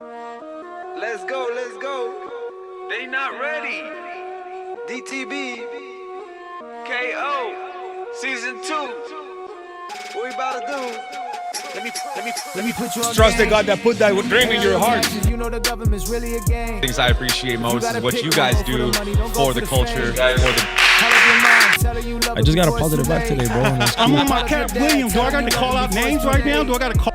Let's go, let's go. They not ready. DTB. KO. Season 2. What we about to do? Let me put you on Trust the game. God that put that dream in your heart. You know the government's really a game. Things I appreciate most is what you guys do for the culture. I just got a positive vibe today, bro. and it's I'm cool. on my Cat Williams. Do I got to call out names right now? Do I got to call?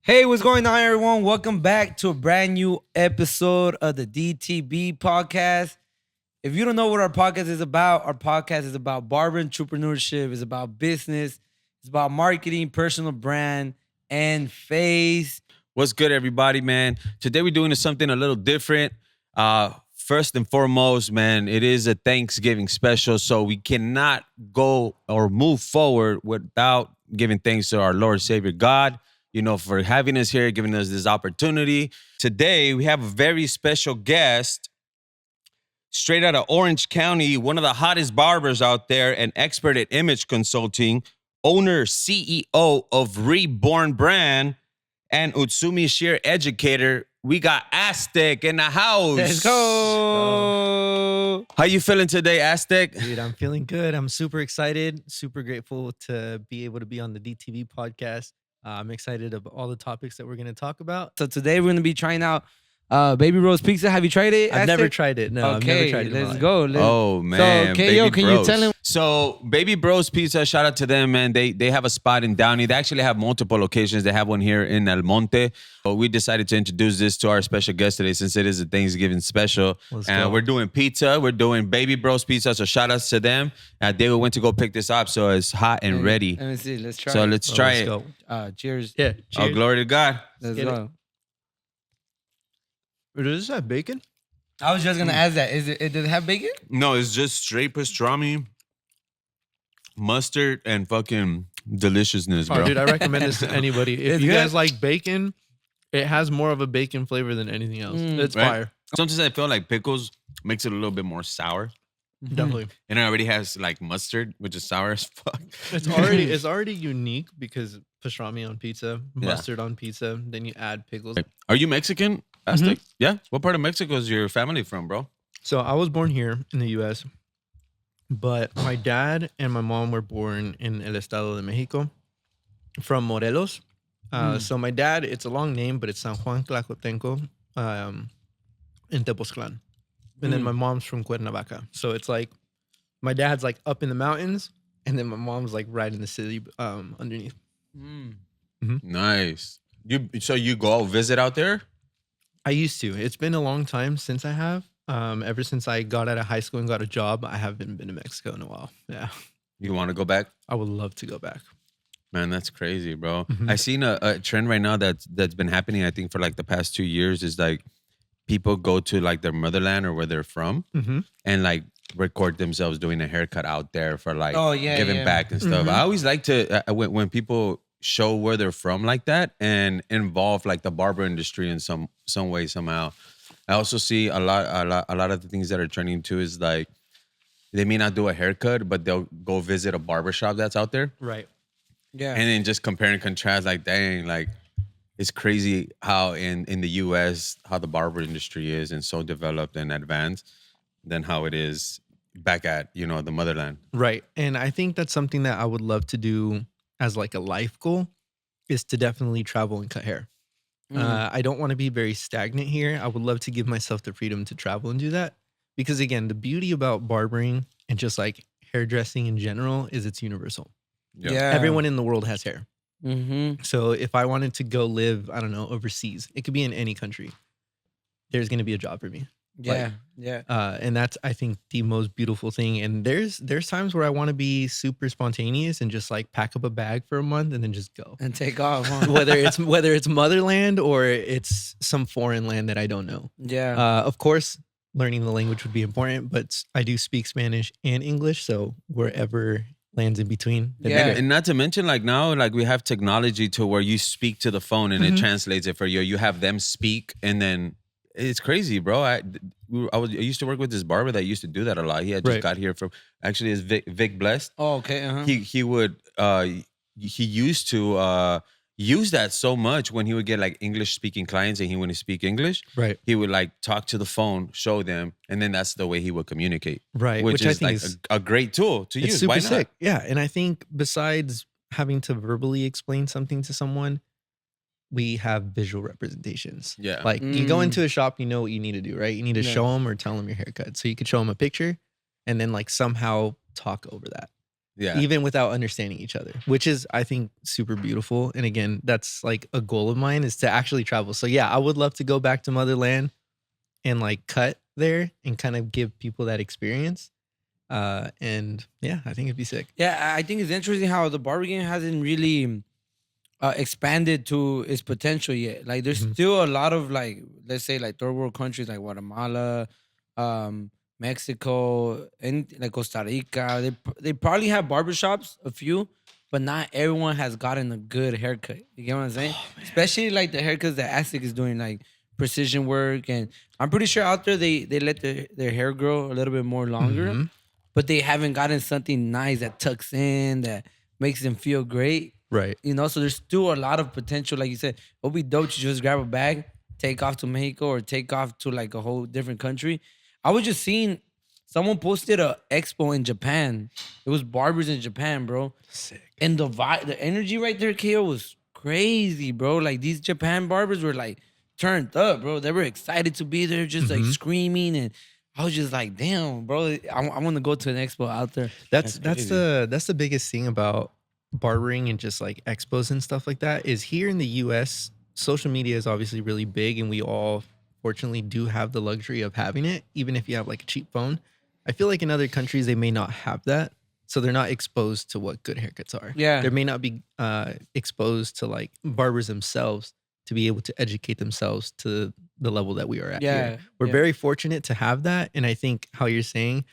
Hey, what's going on, everyone? Welcome back to a brand new episode of the DTB podcast. If you don't know what our podcast is about barber entrepreneurship, it's about business, it's about marketing, personal brand, and face. What's good, everybody, man? Today we're doing something a little different. First and foremost, man, it is a Thanksgiving special, so we cannot go or move forward without giving thanks to our Lord Savior God, for having us here, giving us this opportunity. Today, we have a very special guest, straight out of Orange County, one of the hottest barbers out there, an expert at image consulting, owner, CEO of Reborn Brand, and Utsumi Shear educator. We got Aztec in the house. Let's go. How you feeling today, Aztec? Dude, I'm feeling good. I'm super excited, super grateful to be able to be on the DTV podcast. I'm excited about all the topics that we're going to talk about. So today we're going to be trying out Baby Rose Pizza. Have you tried it? I've never Aztec? tried it. No, I've Okay, never tried it. in my let's life. go. Oh, man. So, KO, Baby can Bros. you tell him? So, Baby Bros Pizza, shout out to them, man. They have a spot in Downey. They actually have multiple locations. They have one here in El Monte. But we decided to introduce this to our special guest today since it is a Thanksgiving special. Let's And go. we're doing pizza. We're doing Baby Bros Pizza. So, shout outs to them. Diego went to go pick this up, so it's hot and ready. Let me see. Let's try So, it. let's try it. Go. Cheers. Yeah. Oh, Cheers. glory to God. Let's get it. go. Does this have bacon? I was just going to ask that. Does it have bacon? No, it's just straight pastrami, mustard, and fucking deliciousness, bro. Oh, dude, I recommend this to anybody. If It's you good. guys like bacon, it has more of a bacon flavor than anything else. It's Right? fire. Sometimes I feel like pickles makes it a little bit more sour. Definitely. And it already has like mustard, which is sour as fuck. It's already unique because pastrami on pizza, mustard on pizza, then you add pickles. Are you Mexican, Aztec? Yeah. What part of Mexico is your family from, bro? So I was born here in the U.S., but my dad and my mom were born in El Estado de Mexico from Morelos. So my dad, it's a long name, but it's San Juan Tlacotenco in Tepoztlan. And then my mom's from Cuernavaca. So it's like my dad's like up in the mountains, and then my mom's like right in the city underneath. Nice. So you go visit out there? I used to. It's been a long time since I have. Ever since I got out of high school and got a job, I haven't been to Mexico in a while. Yeah. You want to go back? I would love to go back. Man, that's crazy, bro. I seen a trend right now that's been happening, I think, for like the past 2 years is like people go to like their motherland or where they're from and like record themselves doing a haircut out there for like giving back and stuff. I always like to, when people show where they're from like that and involve like the barber industry in some way, somehow. I also see a lot of the things that are trending too is like, they may not do a haircut, but they'll go visit a barbershop that's out there. Right. Yeah. And then just compare and contrast, like, dang, like, it's crazy how in the U.S., how the barber industry is and so developed and advanced than how it is back at, the motherland. Right. And I think that's something that I would love to do as like a life goal is to definitely travel and cut hair. I don't want to be very stagnant here. I would love to give myself the freedom to travel and do that. Because again, the beauty about barbering and just like hairdressing in general is it's universal. Yeah. Everyone in the world has hair. Mm-hmm. So if I wanted to go live, I don't know, overseas, it could be in any country. There's going to be a job for me. Yeah. Yeah. And that's, I think, the most beautiful thing. And there's times where I want to be super spontaneous and just like pack up a bag for a month and then just go. And take off. Huh? whether it's motherland or it's some foreign land that I don't know. Yeah. Of course, learning the language would be important, but I do speak Spanish and English. So wherever lands in between. then Yeah. maybe- And not to mention, like now, like we have technology to where you speak to the phone and it translates it for you. You have them speak and then it's crazy, bro. I used to work with this barber that used to do that a lot. He had just Right. got here from actually is Vic Blessed. Oh, okay. Uh-huh. He would he used to use that so much when he would get like English speaking clients and he wouldn't speak English. Right. He would like talk to the phone, show them, and then that's the way he would communicate. Right. Which I is think like is a great tool to it's use. super Why not? sick. Yeah, and I think besides having to verbally explain something to someone, we have visual representations. Yeah. Like you go Mm. into a shop, you know what you need to do, right? You need to Yeah. show them or tell them your haircut. So you could show them a picture and then like somehow talk over that, Yeah. even without understanding each other, which is, I think, super beautiful. And again, that's like a goal of mine is to actually travel. So yeah, I would love to go back to motherland and like cut there and kind of give people that experience. And yeah, I think it'd be sick. Yeah, I think it's interesting how the barber game hasn't really expanded to its potential yet. Like, there's still a lot of like, let's say like third world countries like Guatemala, Mexico, and like Costa Rica. They probably have barbershops, a few, but not everyone has gotten a good haircut. You get what I'm saying? Especially like the haircuts that Aztec is doing, like precision work, and I'm pretty sure out there they let their hair grow a little bit more longer, but they haven't gotten something nice that tucks in that makes them feel great. Right. You know, so there's still a lot of potential. Like you said, it'll be dope to just grab a bag, take off to Mexico or take off to like a whole different country. I was just seeing someone posted a expo in Japan. It was barbers in Japan, bro. Sick. And the vibe, the energy right there, KO, was crazy, bro. Like these Japan barbers were like turned up, bro. They were excited to be there, just like screaming, and I was just like, damn, bro. I want to go to an expo out there. That's the biggest thing about barbering and just like expos and stuff like that is here in the US, social media is obviously really big, and we all fortunately do have the luxury of having it, even if you have like a cheap phone. I feel like in other countries they may not have that, so they're not exposed to what good haircuts are. Yeah. They may not be exposed to like barbers themselves to be able to educate themselves to the level that we are at Yeah, here. We're yeah. very fortunate to have that, and I think how you're saying,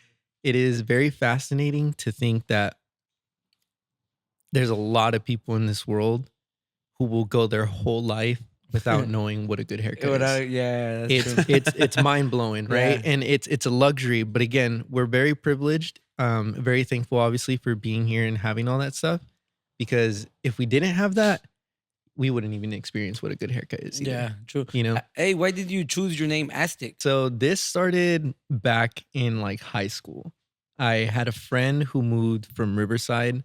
it is very fascinating to think that there's a lot of people in this world who will go their whole life without knowing what a good haircut is. Yeah, that's true. It's mind blowing, right? Yeah. And it's a luxury. But again, we're very privileged, very thankful, obviously, for being here and having all that stuff. Because if we didn't have that, we wouldn't even experience what a good haircut is. Either, Yeah, true. you know. Hey, why did you choose your name Aztec? So this started back in like high school. I had a friend who moved from Riverside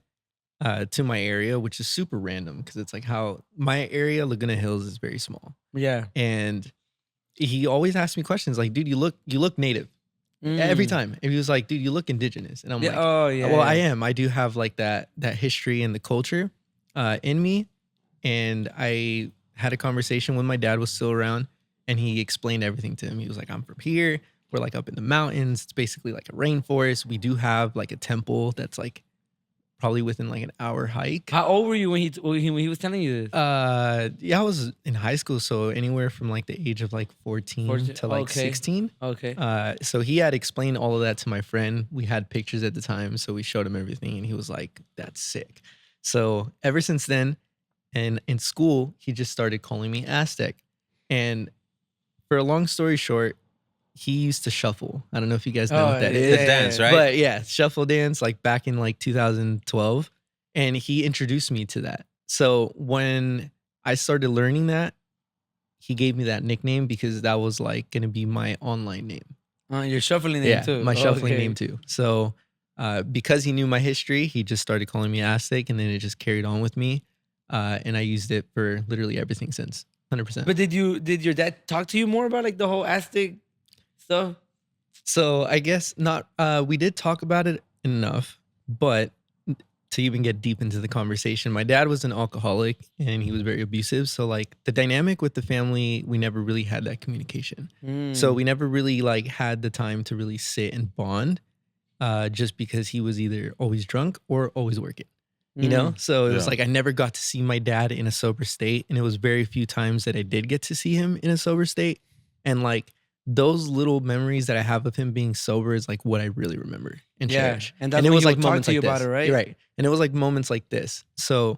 to my area, which is super random because it's like how my area, Laguna Hills, is very small. Yeah. And he always asked me questions like, dude, you look native every time. And he was like, dude, you look indigenous. And I'm Yeah. like, Oh yeah. well, I am. I do have like that history and the culture in me. And I had a conversation when my dad was still around, and he explained everything to him. He was like, I'm from here. We're like up in the mountains. It's basically like a rainforest. We do have like a temple that's like probably within like an hour hike. How old were you when he was telling you this? Yeah, I was in high school, so anywhere from like the age of like 14 to like okay. 16. Okay. So he had explained all of that to my friend. We had pictures at the time, so we showed him everything, and he was like, "That's sick." So ever since then, and in school, he just started calling me Aztec. And for a long story short, he used to shuffle. I don't know if you guys know what that is. The dance, right? But yeah, shuffle dance, like back in like 2012. And he introduced me to that. So when I started learning that, he gave me that nickname because that was like going to be my online name. Your shuffling name too. My shuffling Okay. name too. So because he knew my history, he just started calling me Aztec, and then it just carried on with me. And I used it for literally everything since. 100%. But did your dad talk to you more about like the whole Aztec stuff? So I guess not. We did talk about it enough, but to even get deep into the conversation, my dad was an alcoholic and he was very abusive. So like the dynamic with the family, we never really had that communication. So we never really like had the time to really sit and bond, just because he was either always drunk or always working. You know, so it was like I never got to see my dad in a sober state, and it was very few times that I did get to see him in a sober state. And like those little memories that I have of him being sober is like what I really remember and cherish. And that's it when was he like would talk moments to you like about this. it, right? Right. And it was like moments like this. So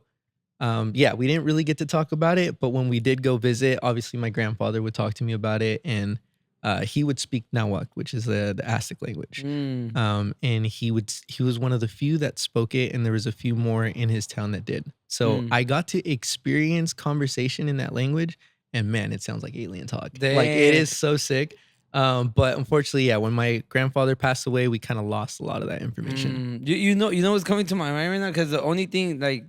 yeah, we didn't really get to talk about it, but when we did go visit, obviously my grandfather would talk to me about it, and he would speak Nahuatl, which is the Aztec language. Mm. And he was one of the few that spoke it, and there was a few more in his town that did. So I got to experience conversation in that language, and man, it sounds like alien talk. Like it is so sick. But unfortunately, yeah, when my grandfather passed away, we kind of lost a lot of that information. You know what's coming to my mind right now? Because the only thing like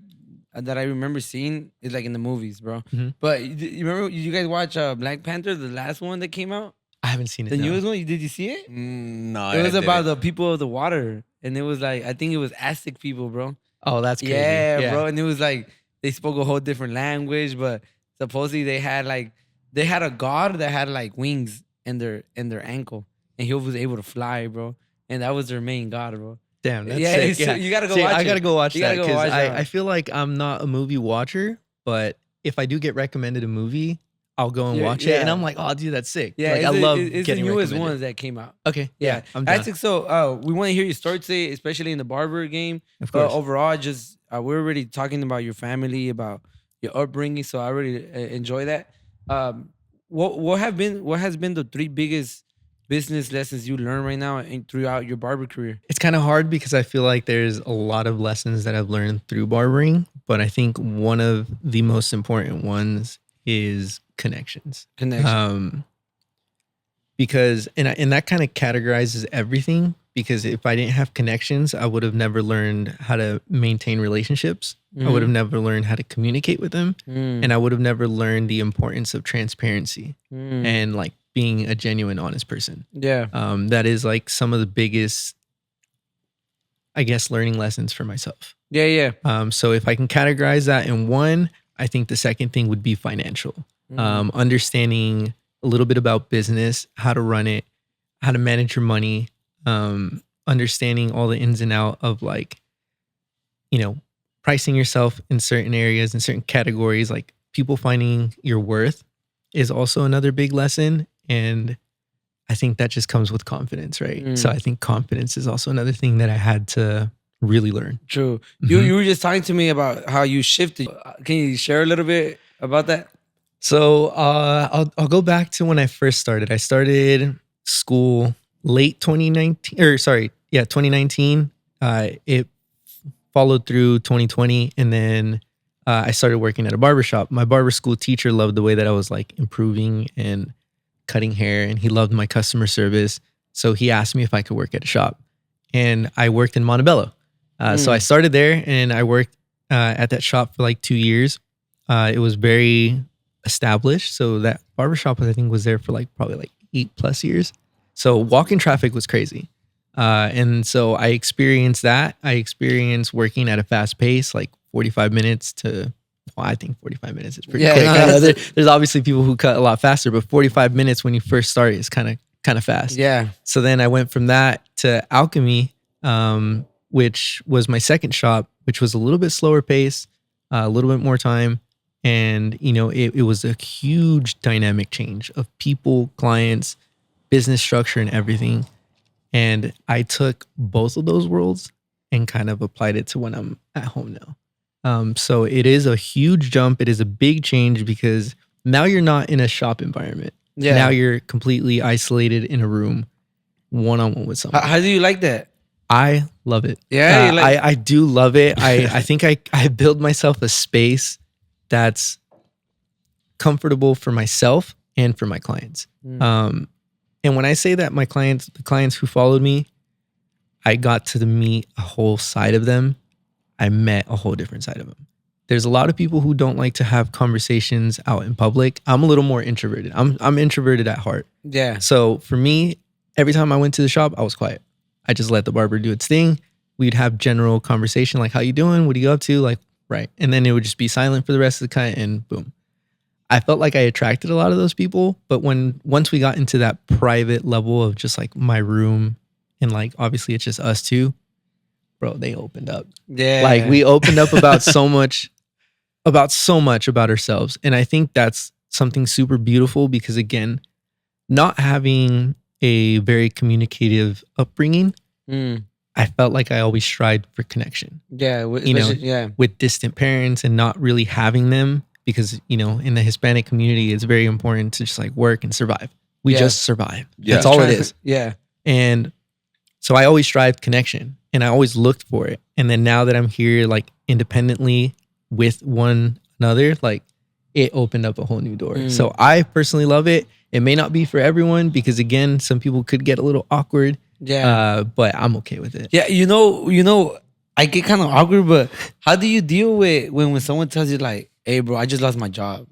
that I remember seeing is like in the movies, bro. But you remember, you guys watch Black Panther, the last one that came out? I haven't seen it. The no. newest one? Did you see it? No, It was about the people of the water. And it was like, I think it was Aztec people, bro. Oh, that's crazy. Yeah, bro. And it was like, they spoke a whole different language, but supposedly they had a god that had like wings in their ankle. And he was able to fly, bro. And that was their main god, bro. Damn, that's Yeah, sick. so Yeah, you gotta go See, watch I it. gotta go watch You that gotta go because watch that. I feel like I'm not a movie watcher, but if I do get recommended a movie, I'll go and Yeah, watch it, and yeah. I'm like, oh, dude, that's sick. Yeah, like, it's I love it's the getting newest recommended. ones that came out. Okay, Yeah, I'm down. Aztec. So we want to hear your story today, especially in the barber game. Of But course. overall, just we're already talking about your family, about your upbringing. So I really enjoy that. What has been the 3 biggest business lessons you learned right now and throughout your barber career? It's kind of hard because I feel like there's a lot of lessons that I've learned through barbering, but I think one of the most important ones is connections. Because and that kind of categorizes everything, because if I didn't have connections, I would have never learned how to maintain relationships. I would have never learned how to communicate with them, and I would have never learned the importance of transparency and like being a genuine, honest person. Yeah. That is like some of the biggest, I guess, learning lessons for myself. Yeah. So if I can categorize that in one, I think the second thing would be financial. Understanding a little bit about business, how to run it, how to manage your money, understanding all the ins and out of like, pricing yourself in certain areas, in certain categories, like people finding your worth is also another big lesson. And I think that just comes with confidence, right? So I think confidence is also another thing that I had to really learn. True. You were just talking to me about how you shifted. Can you share a little bit about that? So I'll go back to when I first started. I started school late 2019. It followed through 2020, and then I started working at a barbershop. My barber school teacher loved the way that I was like improving and cutting hair, and he loved my customer service. So he asked me if I could work at a shop, and I worked in Montebello. So I started there, and I worked at that shop for like 2 years. It was very established. So that barbershop, I think, was there for like probably like 8+ years. So walk-in traffic was crazy. And so I experienced that. I experienced working at a fast pace, like 45 minutes to, well, I think 45 minutes is pretty quick. no, I know that's- there's obviously people who cut a lot faster, but 45 minutes when you first start is kind of fast. Yeah. So then I went from that to Alchemy, which was my second shop, which was a little bit slower pace, a little bit more time. And, it was a huge dynamic change of people, clients, business structure, and everything. And I took both of those worlds and kind of applied it to when I'm at home now. So it is a huge jump. It is a big change because now you're not in a shop environment. Yeah. Now you're completely isolated in a room, one-on-one with someone. How do you like that? I love it. Yeah, you like- I do love it. I think I build myself a space that's comfortable for myself and for my clients. And when I say that the clients who followed me, I got to meet a whole side of them. I met a whole different side of them. There's a lot of people who don't like to have conversations out in public. I'm a little more introverted. I'm introverted at heart. Yeah. So for me, every time I went to the shop, I was quiet. I just let the barber do its thing. We'd have general conversation like, how you doing? What are you up to? Like, right. And then it would just be silent for the rest of the cut, and boom. I felt like I attracted a lot of those people, but once we got into that private level of just like my room and like obviously it's just us two, bro, they opened up. Yeah. Like we opened up about so much about ourselves. And I think that's something super beautiful because again, not having a very communicative upbringing, I felt like I always strived for connection. Yeah. Yeah. With distant parents and not really having them. Because, in the Hispanic community, it's very important to just like work and survive. We Yeah. just survive. Yeah. That's all it Trying- is. Yeah. And so I always strived connection and I always looked for it. And then now that I'm here, like independently with one another, like it opened up a whole new door. So I personally love it. It may not be for everyone because again, some people could get a little awkward. Yeah. But I'm okay with it. Yeah, you know, I get kind of awkward, but how do you deal with when someone tells you like, "Hey, bro, I just lost my job,"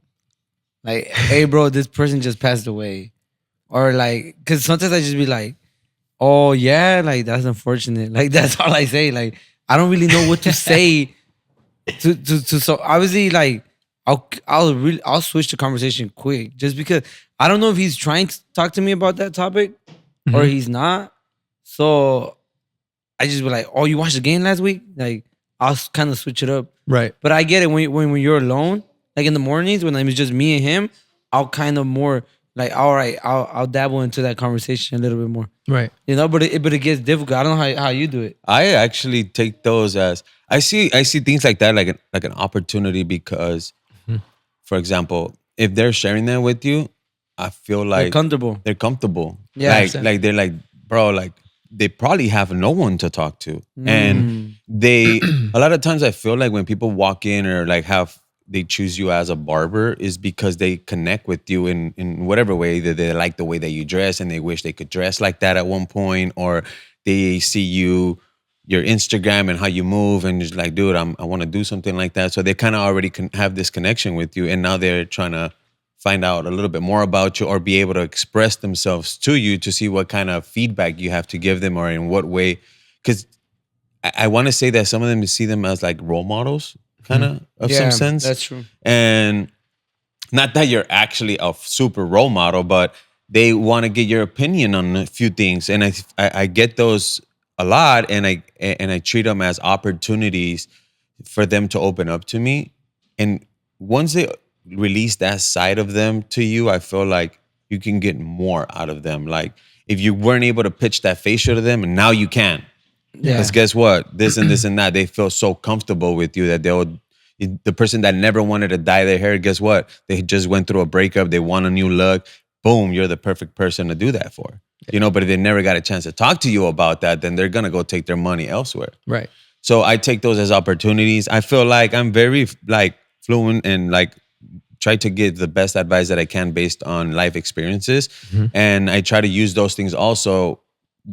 like, "Hey, bro, this person just passed away," or like, because sometimes I just be like, "Oh yeah, like that's unfortunate." Like that's all I say. Like I don't really know what to say to so obviously like I'll switch the conversation quick just because I don't know if he's trying to talk to me about that topic or he's not. So I just be like, "Oh, you watched the game last week?" Like I'll kind of switch it up. Right. But I get it when you're alone, like in the mornings when it's just me and him, I'll kind of more like, all right, I'll dabble into that conversation a little bit more, Right. you know. But it gets difficult. I don't know how you do it. I actually take those as I see things like that like an opportunity because, for example, if they're sharing that with you, I feel like They're comfortable. They're comfortable. Yeah, like they're like, bro, like they probably have no one to talk to, and they a lot of times I feel like when people walk in or like they choose you as a barber is because they connect with you in whatever way that they like the way that you dress and they wish they could dress like that at one point, or they see your Instagram and how you move and just like, dude, I want to do something like that. So they kind of already have this connection with you, and now they're trying to find out a little bit more about you or be able to express themselves to you to see what kind of feedback you have to give them or in what way. Because I want to say that some of them see them as like role models, kind of some sense. That's true. And not that you're actually a super role model, but they want to get your opinion on a few things. And I get those a lot, and I treat them as opportunities for them to open up to me. And once they release that side of them to you, I feel like you can get more out of them. Like if you weren't able to pitch that facial to them, and now you can. Yeah. Because guess what? This and this and that, they feel so comfortable with you that the person that never wanted to dye their hair, guess what? They just went through a breakup. They want a new look. Boom, you're the perfect person to do that for. You know, but if they never got a chance to talk to you about that, then they're going to go take their money elsewhere. Right. So I take those as opportunities. I feel like I'm very like fluent and like try to give the best advice that I can based on life experiences. And I try to use those things also.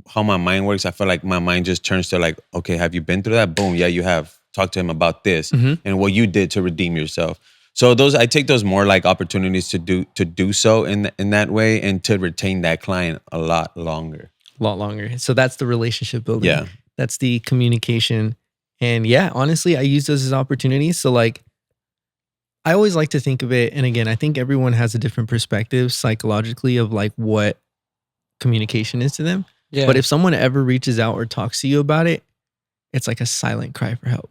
How my mind works, I feel like my mind just turns to like, okay, have you been through that? Boom, yeah, you have. Talk to him about this and what you did to redeem yourself. So I take those more like opportunities to do so in that way and to retain that client a lot longer. A lot longer. So that's the relationship building. Yeah. That's the communication. And yeah, honestly, I use those as opportunities. So like, I always like to think of it. And again, I think everyone has a different perspective psychologically of like what communication is to them. Yeah. But if someone ever reaches out or talks to you about it, it's like a silent cry for help.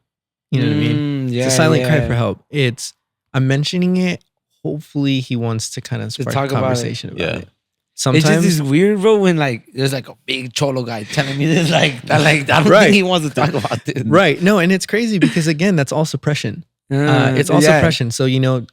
You know what I mean? Yeah, It's a silent cry for help. I'm mentioning it. Hopefully he wants to kind of spark talk a about conversation it. about Yeah. it. It's Sometimes just this weird, bro, when like there's like a big cholo guy telling me this, like I don't Right. think he wants to talk about this. right. No, and it's crazy because again, that's all suppression. It's all suppression. So, you know,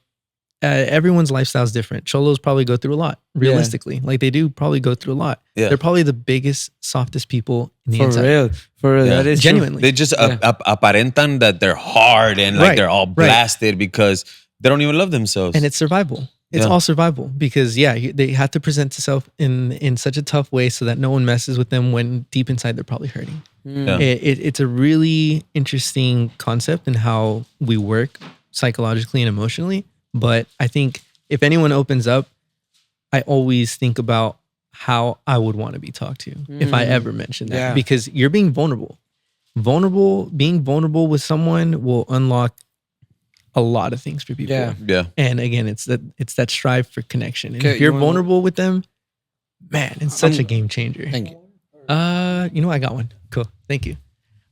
everyone's lifestyle is different. Cholos probably go through a lot, realistically. Like they do probably go through a lot. Yeah. They're probably the biggest, softest people in the For inside. real. For real. Yeah. That is Genuinely. They just aparentan that they're hard and like Right, they're all right. blasted because they don't even love themselves. And it's survival. It's Yeah. all survival because they have to present themselves in such a tough way so that no one messes with them when deep inside they're probably hurting. Yeah. It's a really interesting concept in how we work psychologically and emotionally. But I think if anyone opens up, I always think about how I would want to be talked to if I ever mention that. Yeah. Because you're being vulnerable. Being vulnerable with someone will unlock a lot of things for people. Yeah. Yeah. And again, it's that strive for connection. And Okay, if you're you wanna- vulnerable with them, man, it's such a game changer. Thank you. You know, I got one. Cool. Thank you.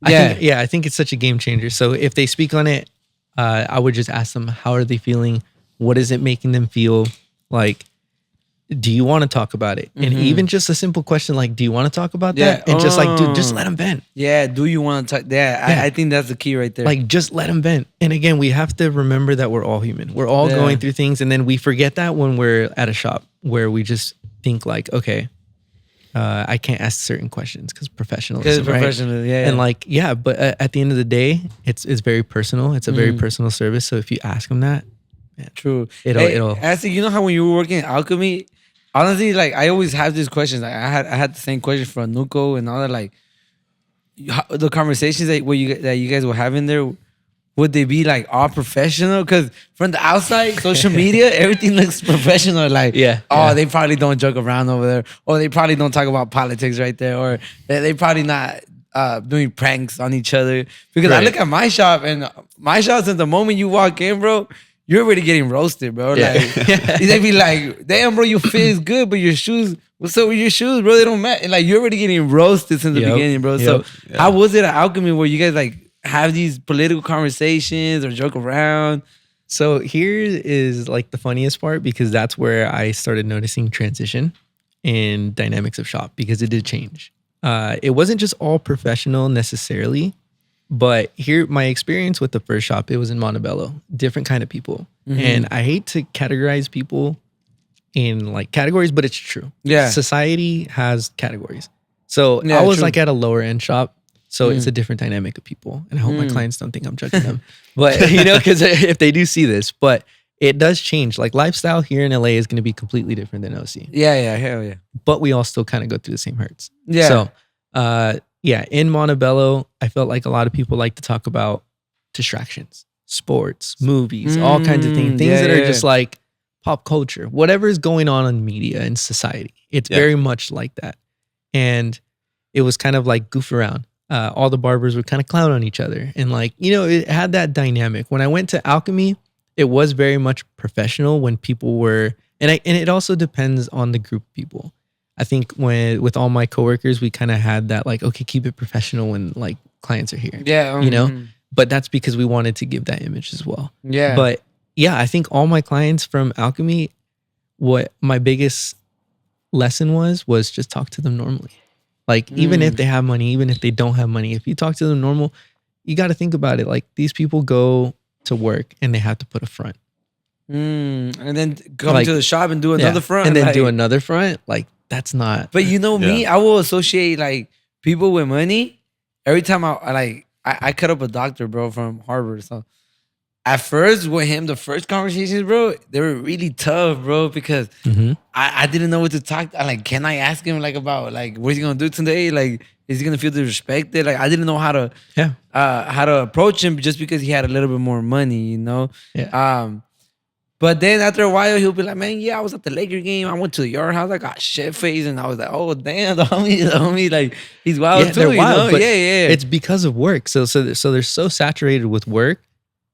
Yeah. I think it's such a game changer. So if they speak on it, I would just ask them, how are they feeling? What is it making them feel? Like, do you want to talk about it? And even just a simple question like, do you want to talk about that? And just like, dude, just let them vent. Yeah. Do you want to talk? Yeah. I think that's the key right there. Like, just let them vent. And again, we have to remember that we're all human. We're all Yeah. going through things. And then we forget that when we're at a shop where we just think like, okay, I can't ask certain questions because professionalism, right? Yeah. And like, yeah, but at the end of the day, it's very personal. It's a very personal service. So if you ask them that, man, True. it'll. Actually, you know how when you were working at Alchemy, honestly, like I always have these questions. Like I had the same question for Nuko and all that. Like the conversations that you guys were having there, would they be like all professional? Because from the outside, social media, everything looks professional. Like, they probably don't joke around over there, or they probably don't talk about politics right there, or they probably not doing pranks on each other. Because I look at my shop, and my shop, since the moment you walk in, bro, you're already getting roasted, bro. Like, they be like, damn, bro, your fit is good, but your shoes, what's up with your shoes, bro? They don't match. Like, you're already getting roasted since the beginning, bro. So, how was it at Alchemy where you guys like have these political conversations or joke around? So here is like the funniest part, because that's where I started noticing transition in dynamics of shop, because it did change. It wasn't just all professional necessarily, but here, my experience with the first shop, it was in Montebello, different kind of people. And I hate to categorize people in like categories, but it's true. Yeah. Society has categories. So I was like at a lower end shop. So it's a different dynamic of people. And I hope my clients don't think I'm judging them. But, you know, because if they do see this, but it does change. Like lifestyle here in LA is going to be completely different than OC. Yeah, hell yeah. But we all still kind of go through the same hurts. Yeah. So, in Montebello, I felt like a lot of people like to talk about distractions, sports, movies, all kinds of things. Things that are just like pop culture, whatever is going on in media and society. It's very much like that. And it was kind of like goof around. All the barbers would kind of clown on each other. And like, you know, it had that dynamic. When I went to Alchemy, it was very much professional when people were, and it also depends on the group of people. I think with all my coworkers, we kind of had that like, okay, keep it professional when like clients are here. Yeah. You know, but that's because we wanted to give that image as well. Yeah. But yeah, I think all my clients from Alchemy, what my biggest lesson was just talk to them normally. Like, even if they have money, even if they don't have money, if you talk to them normal, you got to think about it. Like, these people go to work and they have to put a front. And then come to the shop and do another front. And then like, do another front. Like, that's not. But you know me, I will associate like people with money. Every time I cut up a doctor, bro, from Harvard. So at first with him, the first conversations, bro, they were really tough, bro, because I didn't know what to talk. Like, can I ask him like about like what's he gonna do today? Like, is he gonna feel disrespected? Like, I didn't know how to approach him just because he had a little bit more money, you know. But then after a while, he'll be like, man, I was at the Laker game. I went to your house. I got shit faced, and I was like, oh damn, the homie, like he's wild too, you know? But it's because of work. So they're so saturated with work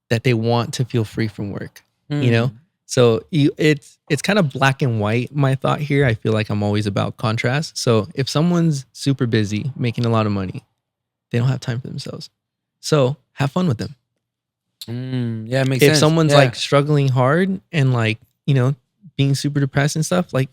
that they want to feel free from work, you know? So it's kind of black and white, my thought here. I feel like I'm always about contrast. So if someone's super busy, making a lot of money, they don't have time for themselves. So have fun with them. Yeah, it makes if sense. If someone's like struggling hard and like, you know, being super depressed and stuff, like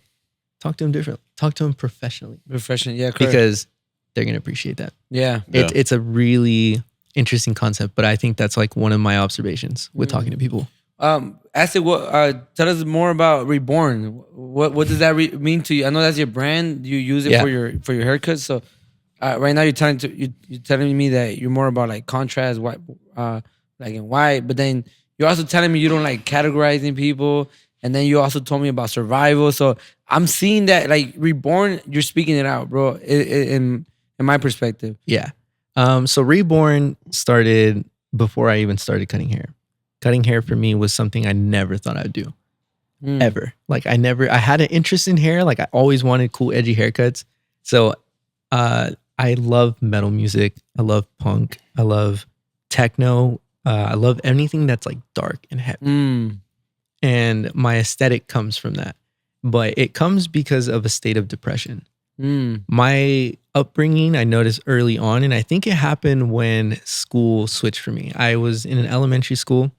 talk to them differently. Talk to them professionally. Yeah, correct. Because they're going to appreciate that. Yeah. It's a really interesting concept, but I think that's like one of my observations with talking to people. Ashley, tell us more about Reborn. What does that mean to you? I know that's your brand. You use it for your haircuts. So right now you're telling me that you're more about like contrast, white, like in white. But then you're also telling me you don't like categorizing people. And then you also told me about survival. So I'm seeing that like Reborn, you're speaking it out, bro. In my perspective. Yeah. So Reborn started before I even started cutting hair. Cutting hair for me was something I never thought I'd do. Ever. Like I had an interest in hair. Like I always wanted cool, edgy haircuts. So I love metal music. I love punk. I love techno. I love anything that's like dark and heavy. And my aesthetic comes from that. But it comes because of a state of depression. My upbringing, I noticed early on, and I think it happened when school switched for me. I was in an elementary school,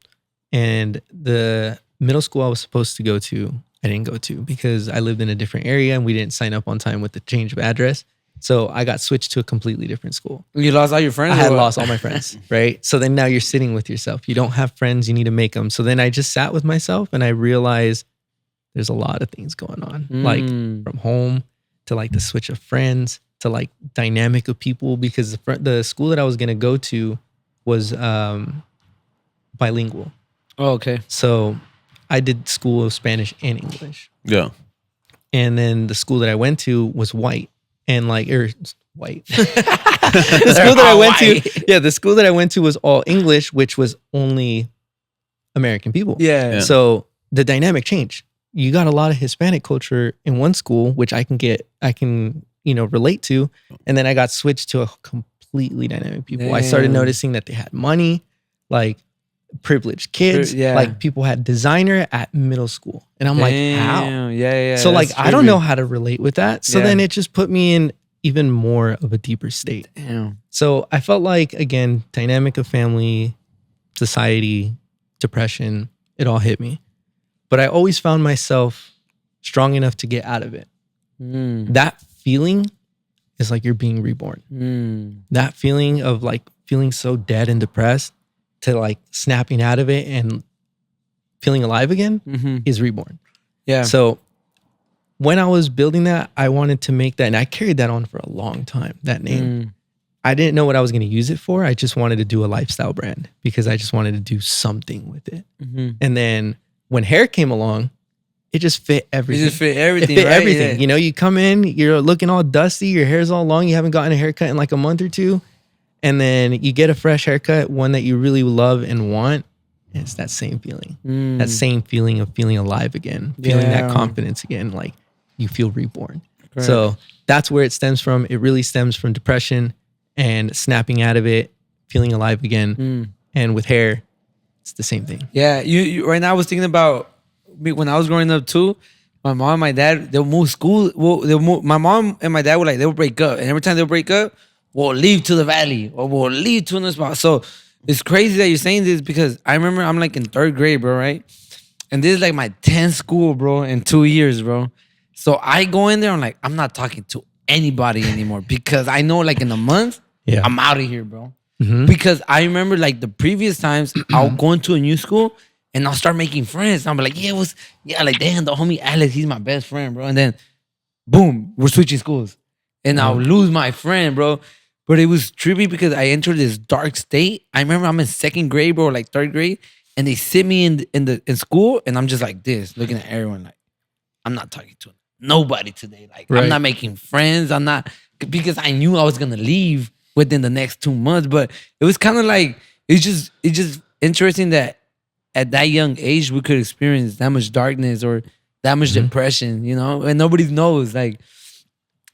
and the middle school I was supposed to go to, I didn't go to because I lived in a different area and we didn't sign up on time with the change of address. So I got switched to a completely different school. You lost all your friends? I had lost all my friends, right? So then now you're sitting with yourself. You don't have friends, you need to make them. So then I just sat with myself and I realized there's a lot of things going on, like from home to like the switch of friends to like dynamic of people, because the school that I was gonna go to was bilingual. Oh, okay. So I did school of Spanish and English. Yeah. And then the school that I went to was white and like, white. The school that I went to, yeah, the school that I went to was all English, which was only American people. Yeah. So the dynamic changed. You got a lot of Hispanic culture in one school, which I can relate to. And then I got switched to a completely dynamic people. I started noticing that they had money, like privileged kids, like people had designer at middle school. And I'm like, how? Yeah. So like, I don't know how to relate with that. So then it just put me in even more of a deeper state. Damn. So I felt like, again, dynamic of family, society, depression, it all hit me. But I always found myself strong enough to get out of it. That feeling is like you're being reborn. That feeling of like feeling so dead and depressed to like snapping out of it and feeling alive again is reborn. Yeah. So when I was building that, I wanted to make that, and I carried that on for a long time, that name. I didn't know what I was going to use it for. I just wanted to do a lifestyle brand because I just wanted to do something with it. And then when hair came along, it just fit everything. It just fit everything. It fit right? everything. Yeah. You know, you come in, you're looking all dusty, your hair's all long, you haven't gotten a haircut in like a month or two. And then you get a fresh haircut, one that you really love and want. And it's that same feeling. That same feeling of feeling alive again, feeling that confidence again, like you feel reborn. Correct. So that's where it stems from. It really stems from depression and snapping out of it, feeling alive again. And with hair, it's the same thing. Yeah, you right now I was thinking about me when I was growing up too. My mom and my dad, they'll move school. My mom and my dad they'll break up. And every time they'll break up, we'll leave to the valley or we'll leave to another spot. So it's crazy that you're saying this because I remember I'm like in 3rd grade, bro, right? And this is like my 10th school, bro, in 2 years, bro. So I go in there, I'm like, I'm not talking to anybody anymore because I know like in a month, I'm out of here, bro. Because I remember like the previous times I'll go into a new school and I'll start making friends. I'll be like, like damn, the homie Alex, he's my best friend, bro. And then boom, we're switching schools. And I'll lose my friend, bro. But it was trippy because I entered this dark state. I remember I'm in 2nd grade, bro, like 3rd grade, and they sit me in school, and I'm just like this, looking at everyone like, I'm not talking to nobody today. Like I'm not making friends. I'm not, because I knew I was gonna leave within the next 2 months. But it was kind of like it's just interesting that at that young age we could experience that much darkness or that much depression, you know, and nobody knows. Like,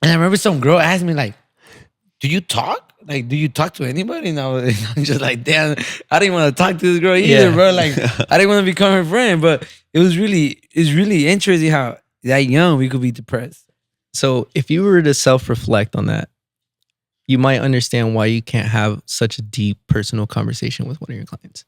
and I remember some girl asked me like, do you talk? Like, do you talk to anybody? And I'm just like, damn, I didn't want to talk to this girl either, bro. Like, I didn't want to become her friend. But it's really interesting how that young we could be depressed. So if you were to self-reflect on that, you might understand why you can't have such a deep personal conversation with one of your clients.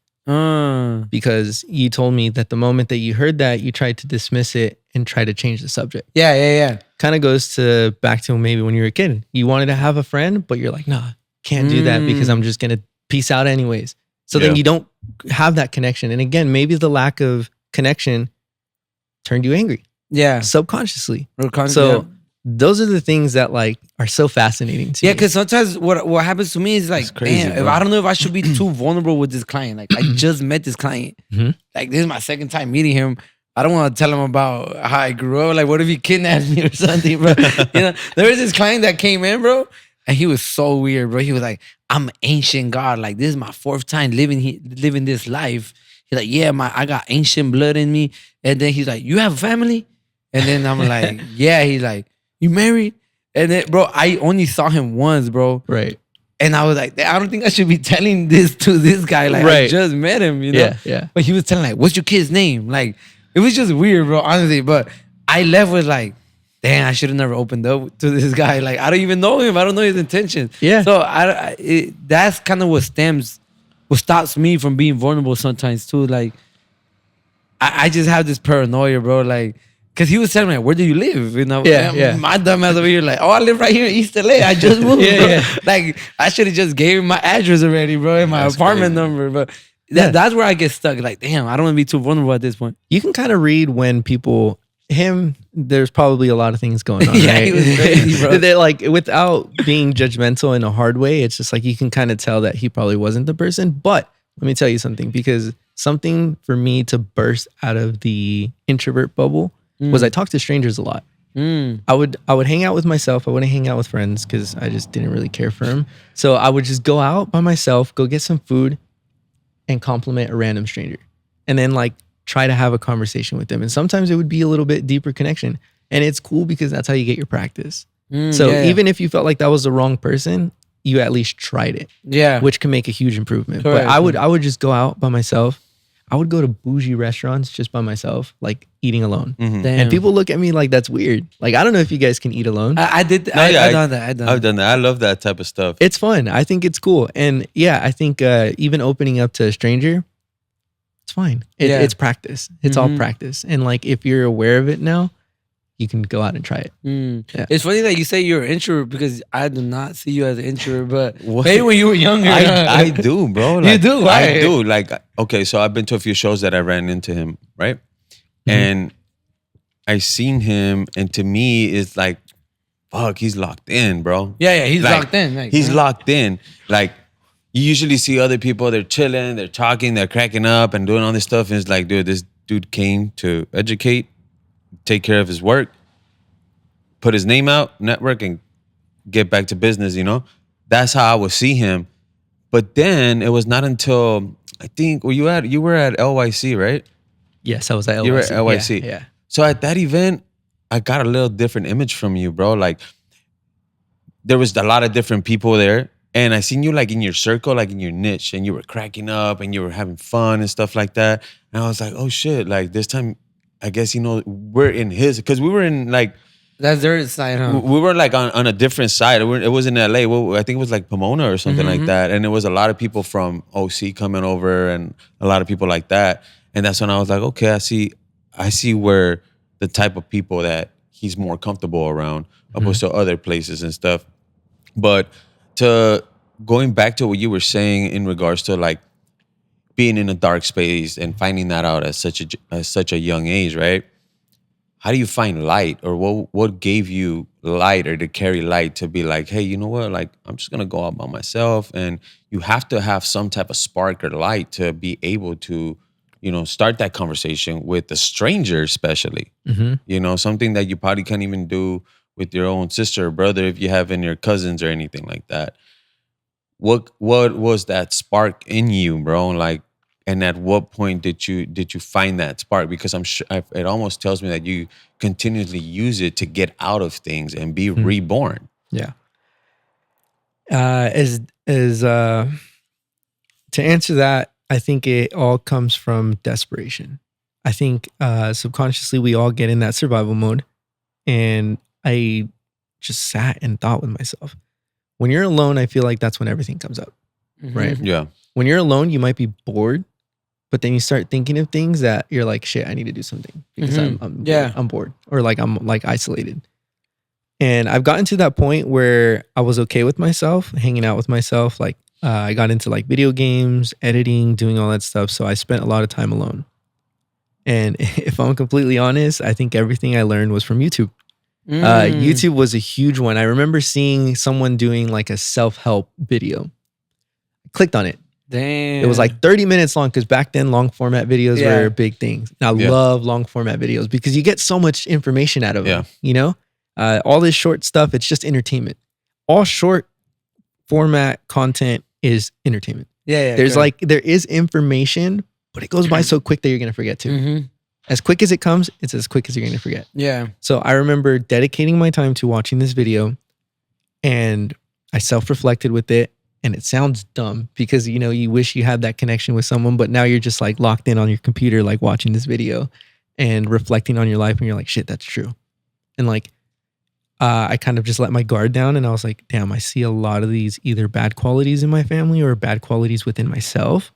Because you told me that the moment that you heard that, you tried to dismiss it and try to change the subject. Yeah. Kind of goes back to maybe when you were a kid. You wanted to have a friend, but you're like, nah, can't do that because I'm just going to peace out anyways. So then you don't have that connection. And again, maybe the lack of connection turned you angry. Yeah. Subconsciously. So those are the things that like are so fascinating to me. Yeah, because sometimes what happens to me is like, crazy, damn, I don't know if I should be too vulnerable with this client. Like I just met this client. Like this is my 2nd time meeting him. I don't want to tell him about how I grew up. Like, what if he kidnapped me or something, bro? You know, there was this client that came in, bro, and he was so weird, bro. He was like, I'm ancient God. Like, this is my 4th time living this life. He's like, yeah, I got ancient blood in me. And then he's like, you have a family? And then I'm like, yeah. He's like, you married? And then, bro, I only saw him once, bro. Right. And I was like, I don't think I should be telling this to this guy. Like, I just met him, you know? Yeah. But he was telling like, what's your kid's name? Like, it was just weird, bro, honestly. But I left with like, damn, I should have never opened up to this guy. Like, I don't even know him. I don't know his intentions. Yeah. So that's kind of what stops me from being vulnerable sometimes too. Like, I just have this paranoia, bro. Like, because he was telling me, like, where do you live? You know, my dumb ass over here, like, oh, I live right here in East LA. I just moved, bro. Like, I should have just gave him my address already, bro, and my apartment number. But that's where I get stuck. Like, damn, I don't want to be too vulnerable at this point. You can kind of read when people him, there's probably a lot of things going on. Yeah, right? he was crazy, bro. They're like, without being judgmental in a hard way, it's just like you can kind of tell that he probably wasn't the person. But let me tell you something, because something for me to burst out of the introvert bubble was I talked to strangers a lot. I would hang out with myself. I wouldn't hang out with friends because I just didn't really care for them. So I would just go out by myself, go get some food, and compliment a random stranger, and then like try to have a conversation with them. And sometimes it would be a little bit deeper connection. And it's cool because that's how you get your practice. So even if you felt like that was the wrong person, you at least tried it. Yeah. Which can make a huge improvement. Correct. But I would just go out by myself. I would go to bougie restaurants just by myself, like eating alone. Damn. And people look at me like that's weird. Like, I don't know if you guys can eat alone. I did. No, yeah, I've done that. I've done that. I love that type of stuff. It's fun. I think it's cool. And yeah, I think even opening up to a stranger, it's fine. It's practice. It's all practice. And like, if you're aware of it now, you can go out and try it. Yeah. It's funny that you say you're an introvert because I do not see you as an introvert, but What? maybe when you were younger. I do, bro. Like, do? Why? I do. Like, okay, so I've been to a few shows that I ran into him, right? And I seen him, and to me, it's like, fuck, he's locked in, bro. Yeah, he's Like, locked in. Like, He's locked in. Like, you usually see other people, they're chilling, they're talking, they're cracking up and doing all this stuff. And it's like, dude, this dude came to educate, take care of his work, put his name out, network, and get back to business, you know? That's how I would see him. But then it was not until, I think, you were at LYC, right? Yes, I was at LYC. You were at LYC. Yeah. So at that event, I got a little different image from you, bro. Like, there was a lot of different people there. And I seen you like in your circle, like in your niche, and you were cracking up and you were having fun and stuff like that. And I was like, oh shit, like this time, I guess, you know, we're in his, because we were in like, that's their side, huh? we were like on a different side. It was in LA. I think it was like Pomona or something like that. And it was a lot of people from OC coming over and a lot of people like that. And that's when I was like, okay, I see where the type of people that he's more comfortable around opposed to other places and stuff. But to going back to what you were saying in regards to like being in a dark space and finding that out at such a young age, right? How do you find light, or what gave you light or to carry light to be like, hey, you know what? Like, I'm just going to go out by myself. And you have to have some type of spark or light to be able to, you know, start that conversation with a stranger, especially, you know, something that you probably can't even do with your own sister or brother if you have any cousins or anything like that. What was that spark in you, bro? Like, and at what point did you find that spark? Because I'm sure it almost tells me that you continuously use it to get out of things and be reborn. Yeah. To answer that, I think it all comes from desperation. I think subconsciously we all get in that survival mode, and I just sat and thought with myself. When you're alone, I feel like that's when everything comes up, right? Yeah. When you're alone, you might be bored, but then you start thinking of things that you're like, shit, I need to do something because I'm bored, or like I'm like isolated. And I've gotten to that point where I was okay with myself, hanging out with myself. Like I got into like video games, editing, doing all that stuff. So I spent a lot of time alone. And if I'm completely honest, I think everything I learned was from YouTube. YouTube was a huge one. I remember seeing someone doing like a self-help video. I clicked on it. Damn. It was like 30 minutes long, because back then long format videos were a big thing. I love long format videos because you get so much information out of them. You know, all this short stuff, it's just entertainment. All short format content is entertainment. There's like, there is information, but it goes by so quick that you're going to forget too. As quick as it comes, it's as quick as you're going to forget. So I remember dedicating my time to watching this video, and I self-reflected with it. And it sounds dumb because, you know, you wish you had that connection with someone, but now you're just like locked in on your computer, like watching this video and reflecting on your life. And you're like, shit, that's true. And like, I kind of just let my guard down, and I was like, damn, I see a lot of these either bad qualities in my family or bad qualities within myself.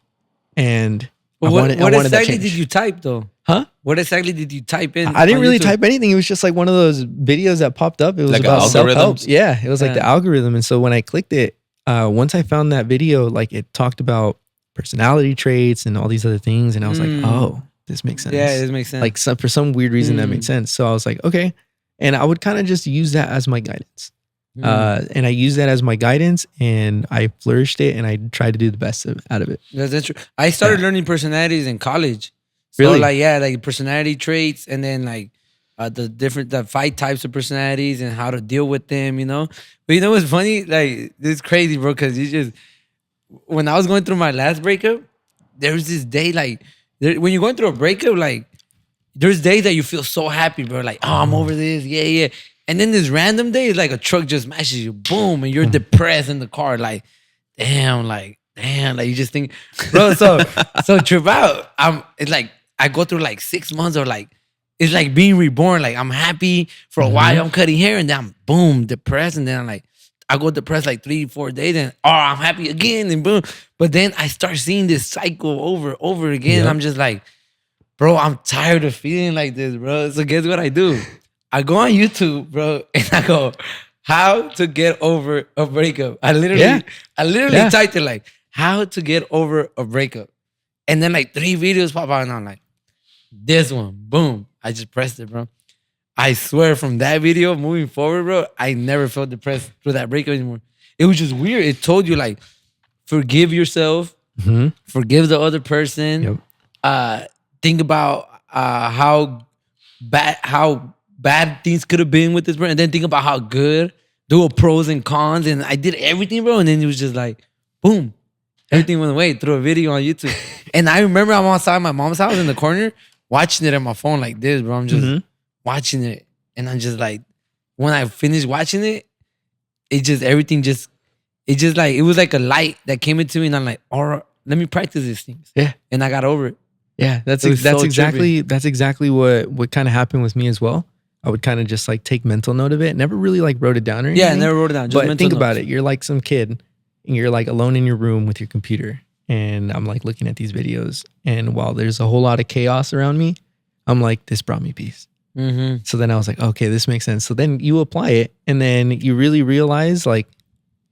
And what exactly did you type though? Huh? What exactly did you type in? I didn't really type anything. It was just like one of those videos that popped up. It was like about self-help. algorithms? Yeah, it was like the algorithm. And so when I clicked it, once I found that video, like it talked about personality traits and all these other things. And I was like, oh, this makes sense. Yeah, this makes sense. Like for some weird reason that made sense. So I was like, okay. And I would kind of just use that as my guidance. And I used that as my guidance, and I flourished it, and I tried to do the best out of it. That's true. I started learning personalities in college. So Really? like personality traits, and then like the 5 types of personalities and how to deal with them, you know. But you know what's funny? Like, this is crazy, bro, because when I was going through my last breakup, there was this day, like, when you're going through a breakup, like, there's days that you feel so happy, bro. Like, oh, I'm over this. Yeah. And then this random day, it's like a truck just smashes you, boom, and you're depressed in the car, like, damn, like you just think, bro. So trip out. It's like I go through like 6 months or like it's like being reborn. Like I'm happy for a while, I'm cutting hair, and then I'm boom depressed, and then I'm like I go depressed like 3-4 days, and I'm happy again, and boom. But then I start seeing this cycle over again. And I'm just like, bro, I'm tired of feeling like this, bro. So guess what I do? I go on YouTube, bro, and I go, how to get over a breakup. I literally typed it like, how to get over a breakup. And then like 3 videos pop out, and I'm like, this one, boom. I just pressed it, bro. I swear from that video moving forward, bro, I never felt depressed through that breakup anymore. It was just weird. It told you like, forgive yourself, forgive the other person. Think about how bad things could have been with this person, and then think about how good, do a pros and cons, and I did everything, bro, and then it was just like, boom, everything went away through a video on YouTube. And I remember I'm outside my mom's house in the corner, watching it on my phone like this, bro. I'm just watching it, and I'm just like, when I finished watching it, it was like a light that came into me, and I'm like, all right, let me practice these things. Yeah, and I got over it. Yeah, that's exactly what kind of happened with me as well. I would kind of just like take mental note of it. Never really like wrote it down or anything. Yeah, I never wrote it down. Just but think about it. You're like some kid, and you're like alone in your room with your computer. And I'm like looking at these videos. And while there's a whole lot of chaos around me, I'm like, this brought me peace. So then I was like, okay, this makes sense. So then you apply it, and then you really realize like,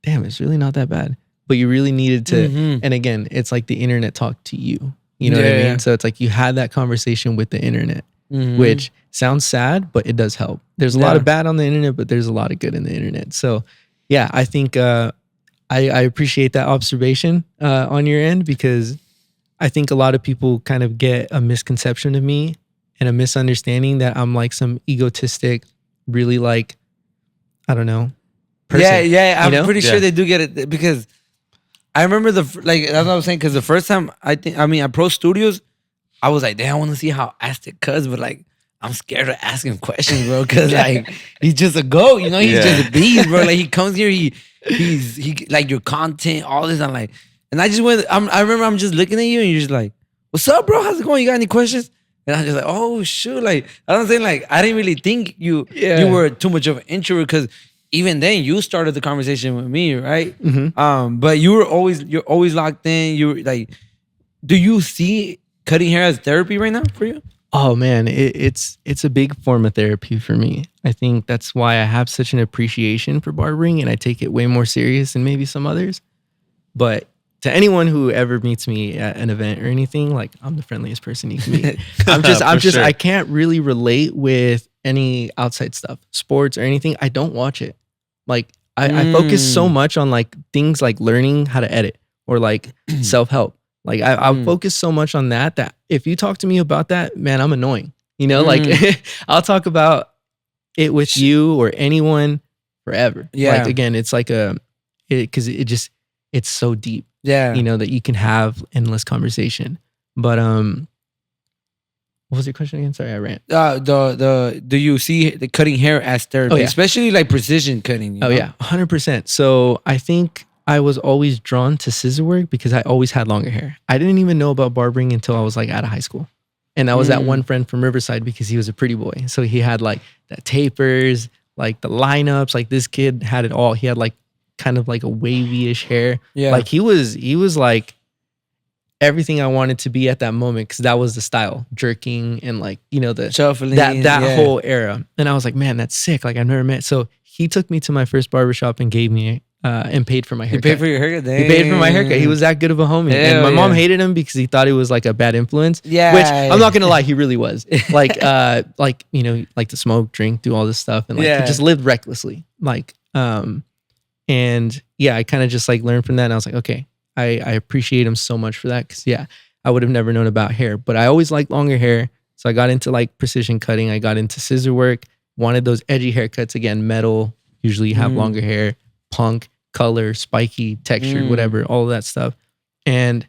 damn, it's really not that bad. But you really needed to, and again, it's like the internet talked to you. You know what I mean? So it's like you had that conversation with the internet, which sounds sad, but it does help. There's a lot of bad on the internet, but there's a lot of good in the internet. So yeah, I think I appreciate that observation on your end, because I think a lot of people kind of get a misconception of me and a misunderstanding that I'm like some egotistic, really like, I don't know, person. Yeah. I'm pretty sure they do get it, because I remember that's what I was saying, because the first time at Pro Studios, I was like, damn, I want to see how Aztec cuts, but like, I'm scared of asking questions, bro, because like, he's just a goat, you know, he's just a beast, bro. Like, he comes here, he like your content, all this. I'm like, and I just went, I remember I'm just looking at you, and you're just like, what's up, bro? How's it going? You got any questions? And I'm just like, oh, shoot. Like, I don't think, like, I didn't really think you were too much of an introvert, because even then you started the conversation with me, right? But you're always locked in. You like, do you see cutting hair as therapy right now for you? Oh man, it's a big form of therapy for me. I think that's why I have such an appreciation for barbering, and I take it way more serious than maybe some others. But to anyone who ever meets me at an event or anything, like, I'm the friendliest person you can meet. I can't really relate with any outside stuff, sports or anything. I don't watch it. Like, I focus so much on like things like learning how to edit or like self-help. Like I focus so much on that if you talk to me about that, man, I'm annoying. You know, like I'll talk about it with you or anyone forever. Yeah. Like, again, it's like because it's so deep. Yeah. You know, that you can have endless conversation. But what was your question again? Sorry, I ran. Do you see the cutting hair as therapy, especially like precision cutting? You know? Yeah, 100%. So I think I was always drawn to scissor work because I always had longer hair. I didn't even know about barbering until I was like out of high school. And I was that one friend from Riverside because he was a pretty boy. So he had like the tapers, like the lineups, like this kid had it all. He had like kind of like a wavy-ish hair. Yeah. Like he was like everything I wanted to be at that moment, because that was the style, jerking and like, you know, the shuffling, that whole era. And I was like, man, that's sick. Like I've never met. So he took me to my first barbershop and gave me and paid for my haircut. You paid for your haircut? He paid for my haircut. He was that good of a homie. Hell and my mom yeah. hated him because he thought he was like a bad influence. Yeah. Which I'm not gonna lie, he really was. Like you know, like to smoke, drink, do all this stuff, and like Yeah. he just lived recklessly. Like and yeah, I kind of just like learned from that, and I was like, okay, I appreciate him so much for that, because yeah, I would have never known about hair, but I always liked longer hair, so I got into like precision cutting. I got into scissor work. Wanted those edgy haircuts again, metal. Usually you have longer hair, punk, color, spiky, textured, whatever, all of that stuff. And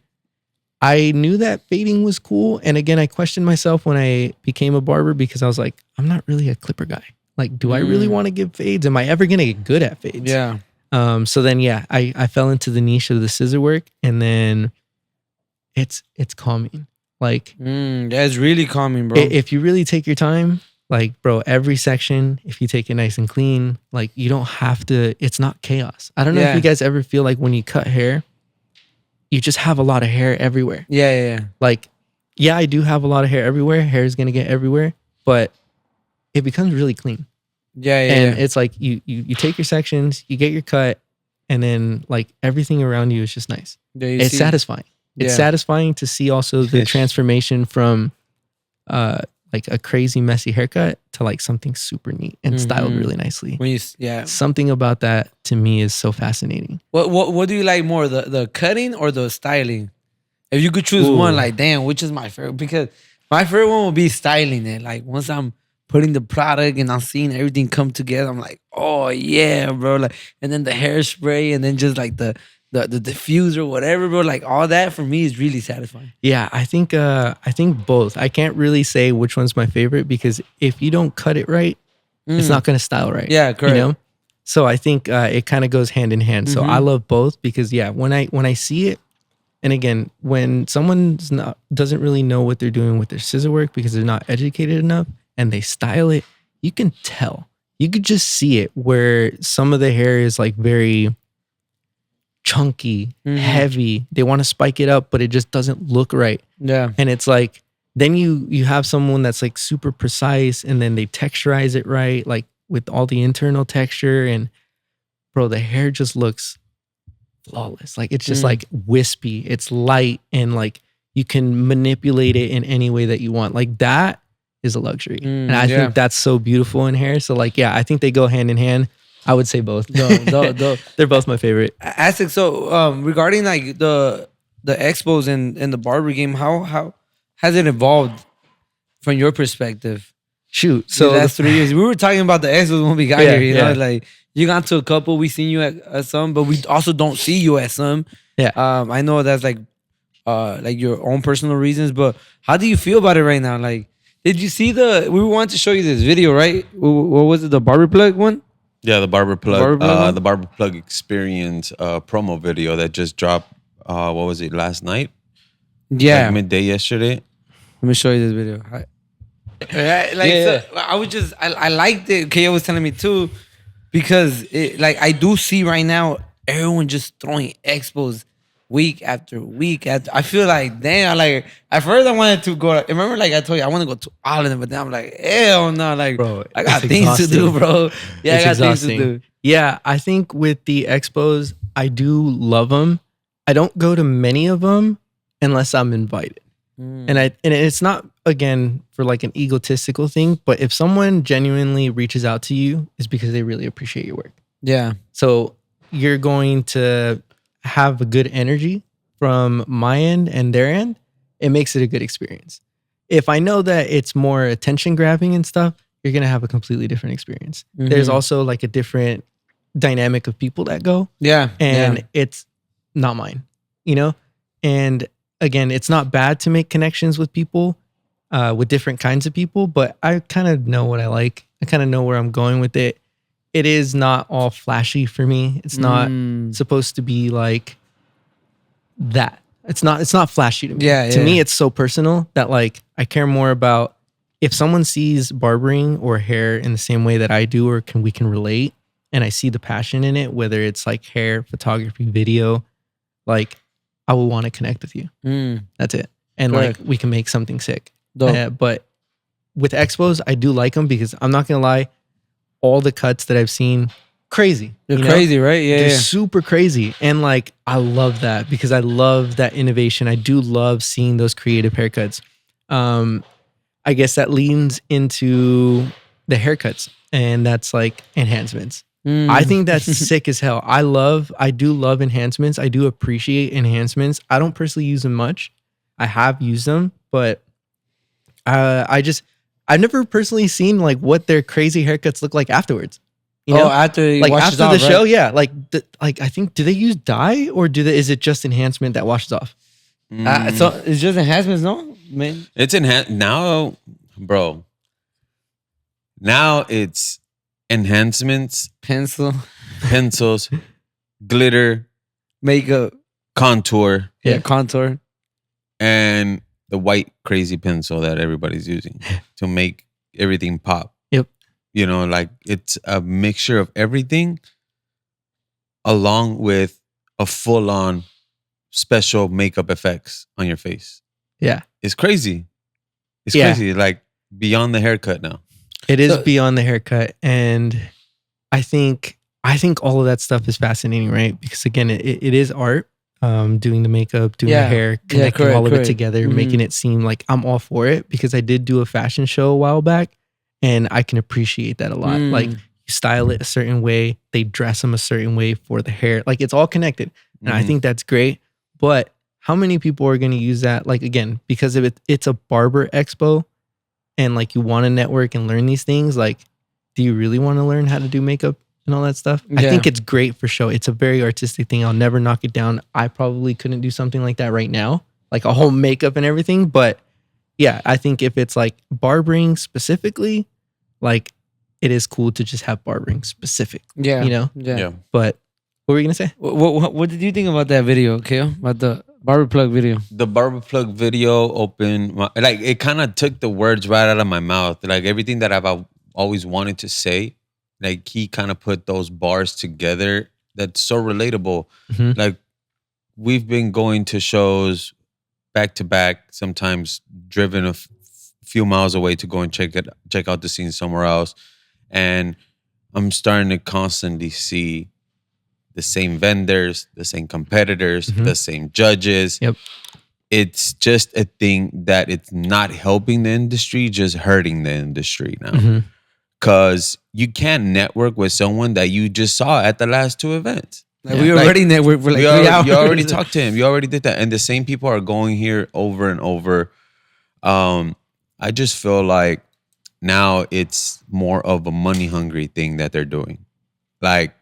I knew that fading was cool. And again, I questioned myself when I became a barber, because I was like, I'm not really a clipper guy. Like, do I really want to give fades? Am I ever going to get good at fades? Yeah. So then, yeah, I fell into the niche of the scissor work, and then it's calming. Like, That's really calming, bro. if you really take your time, like, bro, every section, if you take it nice and clean, like, you don't have to, it's not chaos. I don't know if you guys ever feel like when you cut hair, you just have a lot of hair everywhere. Yeah. Like, yeah, I do have a lot of hair everywhere. Hair is going to get everywhere, but it becomes really clean. Yeah. And it's like you take your sections, you get your cut, and then like everything around you is just nice. It's satisfying. It's satisfying to see also the transformation from like a crazy messy haircut to like something super neat and styled really nicely. When you, Something about that to me is so fascinating. What do you like more, the cutting or the styling? If you could choose one, like, damn, which is my favorite? Because my favorite one would be styling it. Like, once I'm putting the product and I'm seeing everything come together, I'm like, oh yeah, bro. Like, and then the hairspray, and then just like the diffuser, whatever, bro. Like, all that for me is really satisfying. Yeah, I think both. I can't really say which one's my favorite, because if you don't cut it right, it's not going to style right. Yeah, correct. You know? So I think it kind of goes hand in hand. So I love both, because yeah, when I see it, and again, when someone doesn't really know what they're doing with their scissor work because they're not educated enough, and they style it, you can tell. You could just see it, where some of the hair is like very chunky, heavy. They want to spike it up, but it just doesn't look right. Yeah. And it's like, then you have someone that's like super precise, and then they texturize it right, like with all the internal texture, and bro, the hair just looks flawless. Like, it's just like wispy. It's light, and like you can manipulate it in any way that you want. Like, that is a luxury. And I think that's so beautiful in hair. So like, yeah, I think they go hand in hand. I would say both. They're both my favorite. Aztec, so regarding like the expos and the barber game, how has it evolved from your perspective? Shoot. So So the last 3 years, we were talking about the expos when we got Yeah, here. You know, yeah. like, you got to a couple, we seen you at some, but we also don't see you at some. Yeah. I know that's like your own personal reasons, but how do you feel about it right now? Like, did you see we wanted to show you this video, right? What was it, the barber plug one? Yeah, the barber plug, Barber plug? the barber plug experience promo video that just dropped. What was it, last night? Yeah. Like midday yesterday. Let me show you this video. So I was just, I liked it. Kaya was telling me too, because I do see right now everyone just throwing expos week after week after. I feel like, damn, like, at first I wanted to go. Remember, like I told you, I want to go to all of them, but then I'm like, hell no, like, Bro, I got it's things to do, exhausting. bro. Yeah, It's I got things exhausting. to do. Yeah, I think with the expos, I do love them. I don't go to many of them unless I'm invited. And it's not, again, for like an egotistical thing, but if someone genuinely reaches out to you, it's because they really appreciate your work. Yeah. So you're going to have a good energy from my end and their end. It makes it a good experience. If I know that it's more attention grabbing and stuff, you're going to have a completely different experience. There's also like a different dynamic of people that go. Yeah. And it's not mine, you know? And again, it's not bad to make connections with people, with different kinds of people, but I kind of know what I like. I kind of know where I'm going with it. It is not all flashy for me. It's not supposed to be like that. It's not flashy to me. To me, it's so personal that like I care more about if someone sees barbering or hair in the same way that I do, or we can relate, and I see the passion in it, whether it's like hair, photography, video, like I will want to connect with you. That's it. And Correct. like we can make something sick. Dope. But with expos, I do like them because I'm not gonna lie, all the cuts that I've seen, crazy. They're you know? crazy, right? Yeah, They're yeah. super crazy. And like, I love that because I love that innovation. I do love seeing those creative haircuts. I guess that leans into the haircuts, and that's like enhancements. I think that's sick as hell. I do love enhancements. I do appreciate enhancements. I don't personally use them much. I have used them, but I've never personally seen like what their crazy haircuts look like afterwards. You know, after he like washes after off, the right? show, yeah. Like, I think, do they use dye or is it just enhancement that washes off? So it's just enhancements, no? Man. It's now, bro. Now it's enhancements, pencils, glitter, Makeup. contour, Yeah, contour. and the white crazy pencil that everybody's using to make everything pop. Yep. You know, like it's a mixture of everything along with a full-on special makeup effects on your face. Yeah. It's crazy. It's Yeah. crazy. Like beyond the haircut now. It is So- beyond the haircut, and I think all of that stuff is fascinating, right? Because again, it is art. Doing the makeup, doing Yeah. the hair, Yeah, connecting correct, all of correct. it together, Mhm. making it seem like I'm all for it. Because I did do a fashion show a while back, and I can appreciate that a lot. Like, you style it a certain way, they dress them a certain way for the hair. Like, it's all connected, and I Mhm. think that's great. But how many people are going to use that? Like, again, because of it's a barber expo, and like you want to network and learn these things. Like, do you really want to learn how to do makeup and all that stuff? I Yeah. think it's great for show. It's a very artistic thing. I'll never knock it down. I probably couldn't do something like that right now, like a whole makeup and everything. But yeah, I think if it's like barbering specifically, like it is cool to just have barbering specific, Yeah. you know? Yeah. Yeah. But what were you going to say? What did you think about that video, Kale? About the barber plug video? The barber plug video opened like it kind of took the words right out of my mouth. Like everything that I've always wanted to say, like he kind of put those bars together that's so relatable. Mhm. Like we've been going to shows back to back, sometimes driven a few miles away to go and check out the scene somewhere else, and I'm starting to constantly see the same vendors, the same competitors, Mhm. the same judges. Yep. It's just a thing that it's not helping the industry, just hurting the industry now. Mhm. Because you can't network with someone that you just saw at the last two events. Like, Yeah. we already networked for like 3 hours. You already talked to him. You already did that. And the same people are going here over and over. I just feel like now it's more of a money hungry thing that they're doing. Like,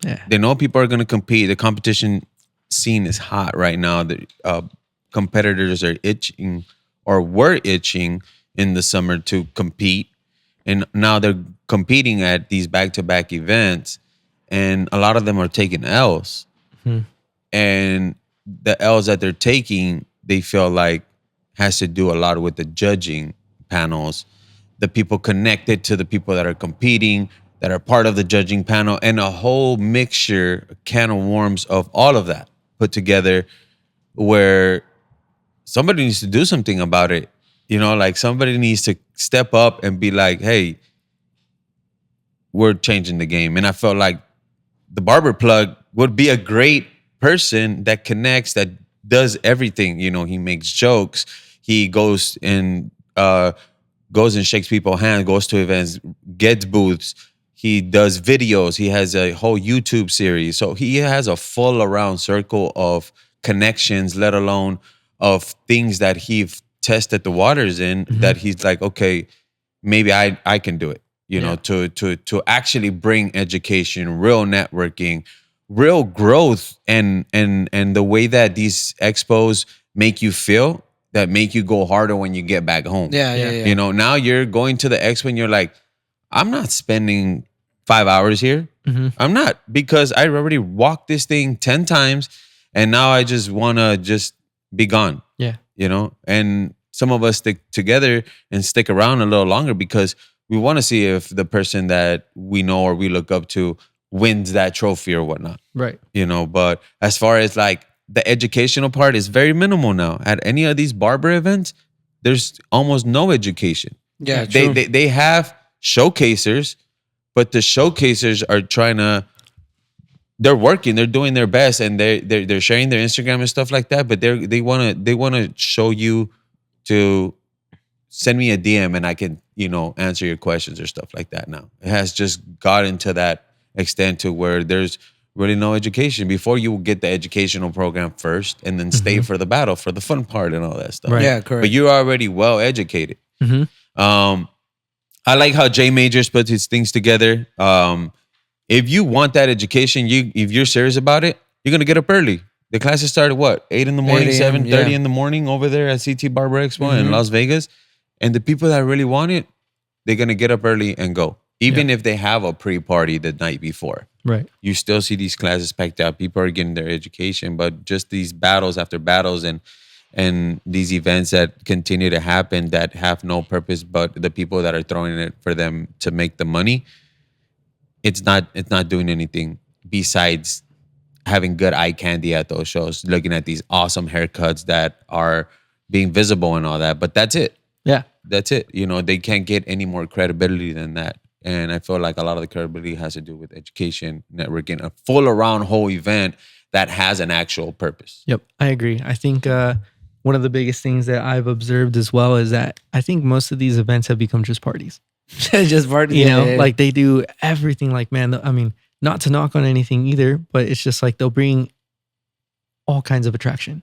Yeah. they know people are going to compete. The competition scene is hot right now. The competitors are itching or were itching in the summer to compete. And now they're competing at these back-to-back events. And a lot of them are taking L's. Mhm. And the L's that they're taking, they feel like has to do a lot with the judging panels, the people connected to the people that are competing, that are part of the judging panel, and a whole mixture, a can of worms of all of that put together, where somebody needs to do something about it. You know, like somebody needs to step up and be like, hey, we're changing the game. And I felt like the barber plug would be a great person that connects, that does everything. You know, he makes jokes. He goes and shakes people's hands, goes to events, gets booths. He does videos. He has a whole YouTube series. So he has a full around circle of connections, let alone of things that he tested the waters in, that he's like, okay, maybe I can do it. You know, to actually bring education, real networking, real growth, and the way that these expos make you feel, that make you go harder when you get back home. Yeah. You know, now you're going to the expo and you're like, I'm not spending 5 hours here. Mhm. I'm not, because I already walked this thing 10 times and now I just want to just be gone. Yeah. You know, and some of us stick together and stick around a little longer because we want to see if the person that we know or we look up to wins that trophy or whatnot. Right. You know, but as far as like the educational part is very minimal now. At any of these barber events, there's almost no education. Yeah, true. They have showcasers, but the showcasers are trying to they're working, they're doing their best, and they're sharing their Instagram and stuff like that. But they wanna show you to send me a DM and I can, answer your questions or stuff like that. Now it has just gotten to that extent to where there's really no education. Before, you would get the educational program first and then stay for the battle, for the fun part and all that stuff. Right. Yeah, correct. But you're already well educated. I like how Jay Majors puts his things together. If you want that education, if you're serious about it, you're gonna get up early. The classes start at what? 8 in the morning, 7:30 in the morning over there at CT Barber Expo in Las Vegas. And the people that really want it, they're gonna get up early and go. Even if they have a pre-party the night before. Right. You still see these classes packed out. People are getting their education, but just these battles after battles and these events that continue to happen that have no purpose but the people that are throwing it for them to make the money, it's not doing anything besides having good eye candy at those shows, looking at these awesome haircuts that are being visible and all that. But that's it. Yeah. That's it. They can't get any more credibility than that. And I feel like a lot of the credibility has to do with education, networking, a full around whole event that has an actual purpose. Yep, I agree. I think one of the biggest things that I've observed as well is that I think most of these events have become just parties. Just parties. Like they do everything. Like, man, I mean, not to knock on anything either, but it's just like they'll bring all kinds of attraction.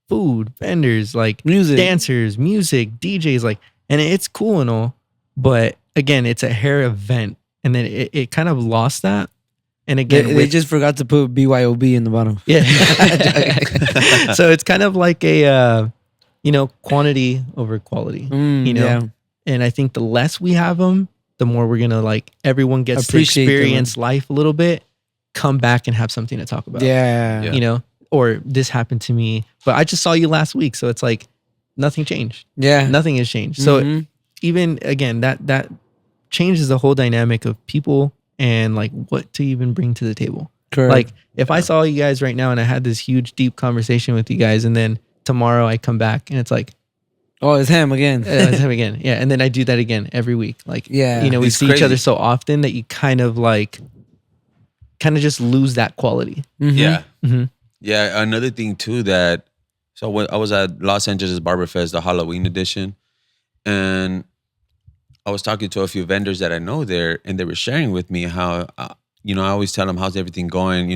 Food, vendors, like music, dancers, music, DJs, like, and it's cool and all, but again, it's a hair event, and then it kind of lost that. And again, they just forgot to put BYOB in the bottom. Yeah. So it's kind of like a, quantity over quality, Yeah. And I think the less we have them, the more we're going to like, everyone gets Appreciate to experience life a little bit, come back and have something to talk about. Yeah. Or this happened to me, but I just saw you last week. So it's like nothing changed. Yeah. Nothing has changed. So even again, that changes the whole dynamic of people and like what to even bring to the table. Correct. Like if I saw you guys right now and I had this huge deep conversation with you guys, and then tomorrow I come back and it's like, oh, it's him again. it's him again. Yeah. And then I do that again every week. Like, we It's see crazy. each other so often that you kind of just lose that quality. Yeah. Mhm. Yeah. Another thing too so when I was at Los Angeles Barber Fest, the Halloween edition, and I was talking to a few vendors that I know there, and they were sharing with me how, I always tell them, how's everything going?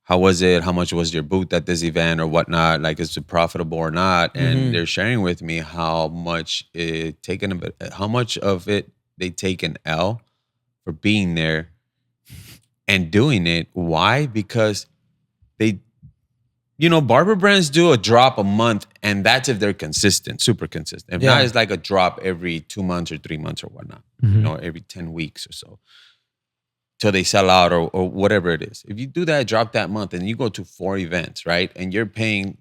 How was it? How much was your booth at this event or whatnot? Like, is it profitable or not? And they're sharing with me how much of it they take an L for being there and doing it. Why? Because they, barber brands do a drop a month, and that's if they're consistent, super consistent. If not, it's like a drop every 2 months or 3 months or whatnot, every 10 weeks or so, till they sell out or whatever it is. If you do that drop that month and you go to 4 events, right, and you're paying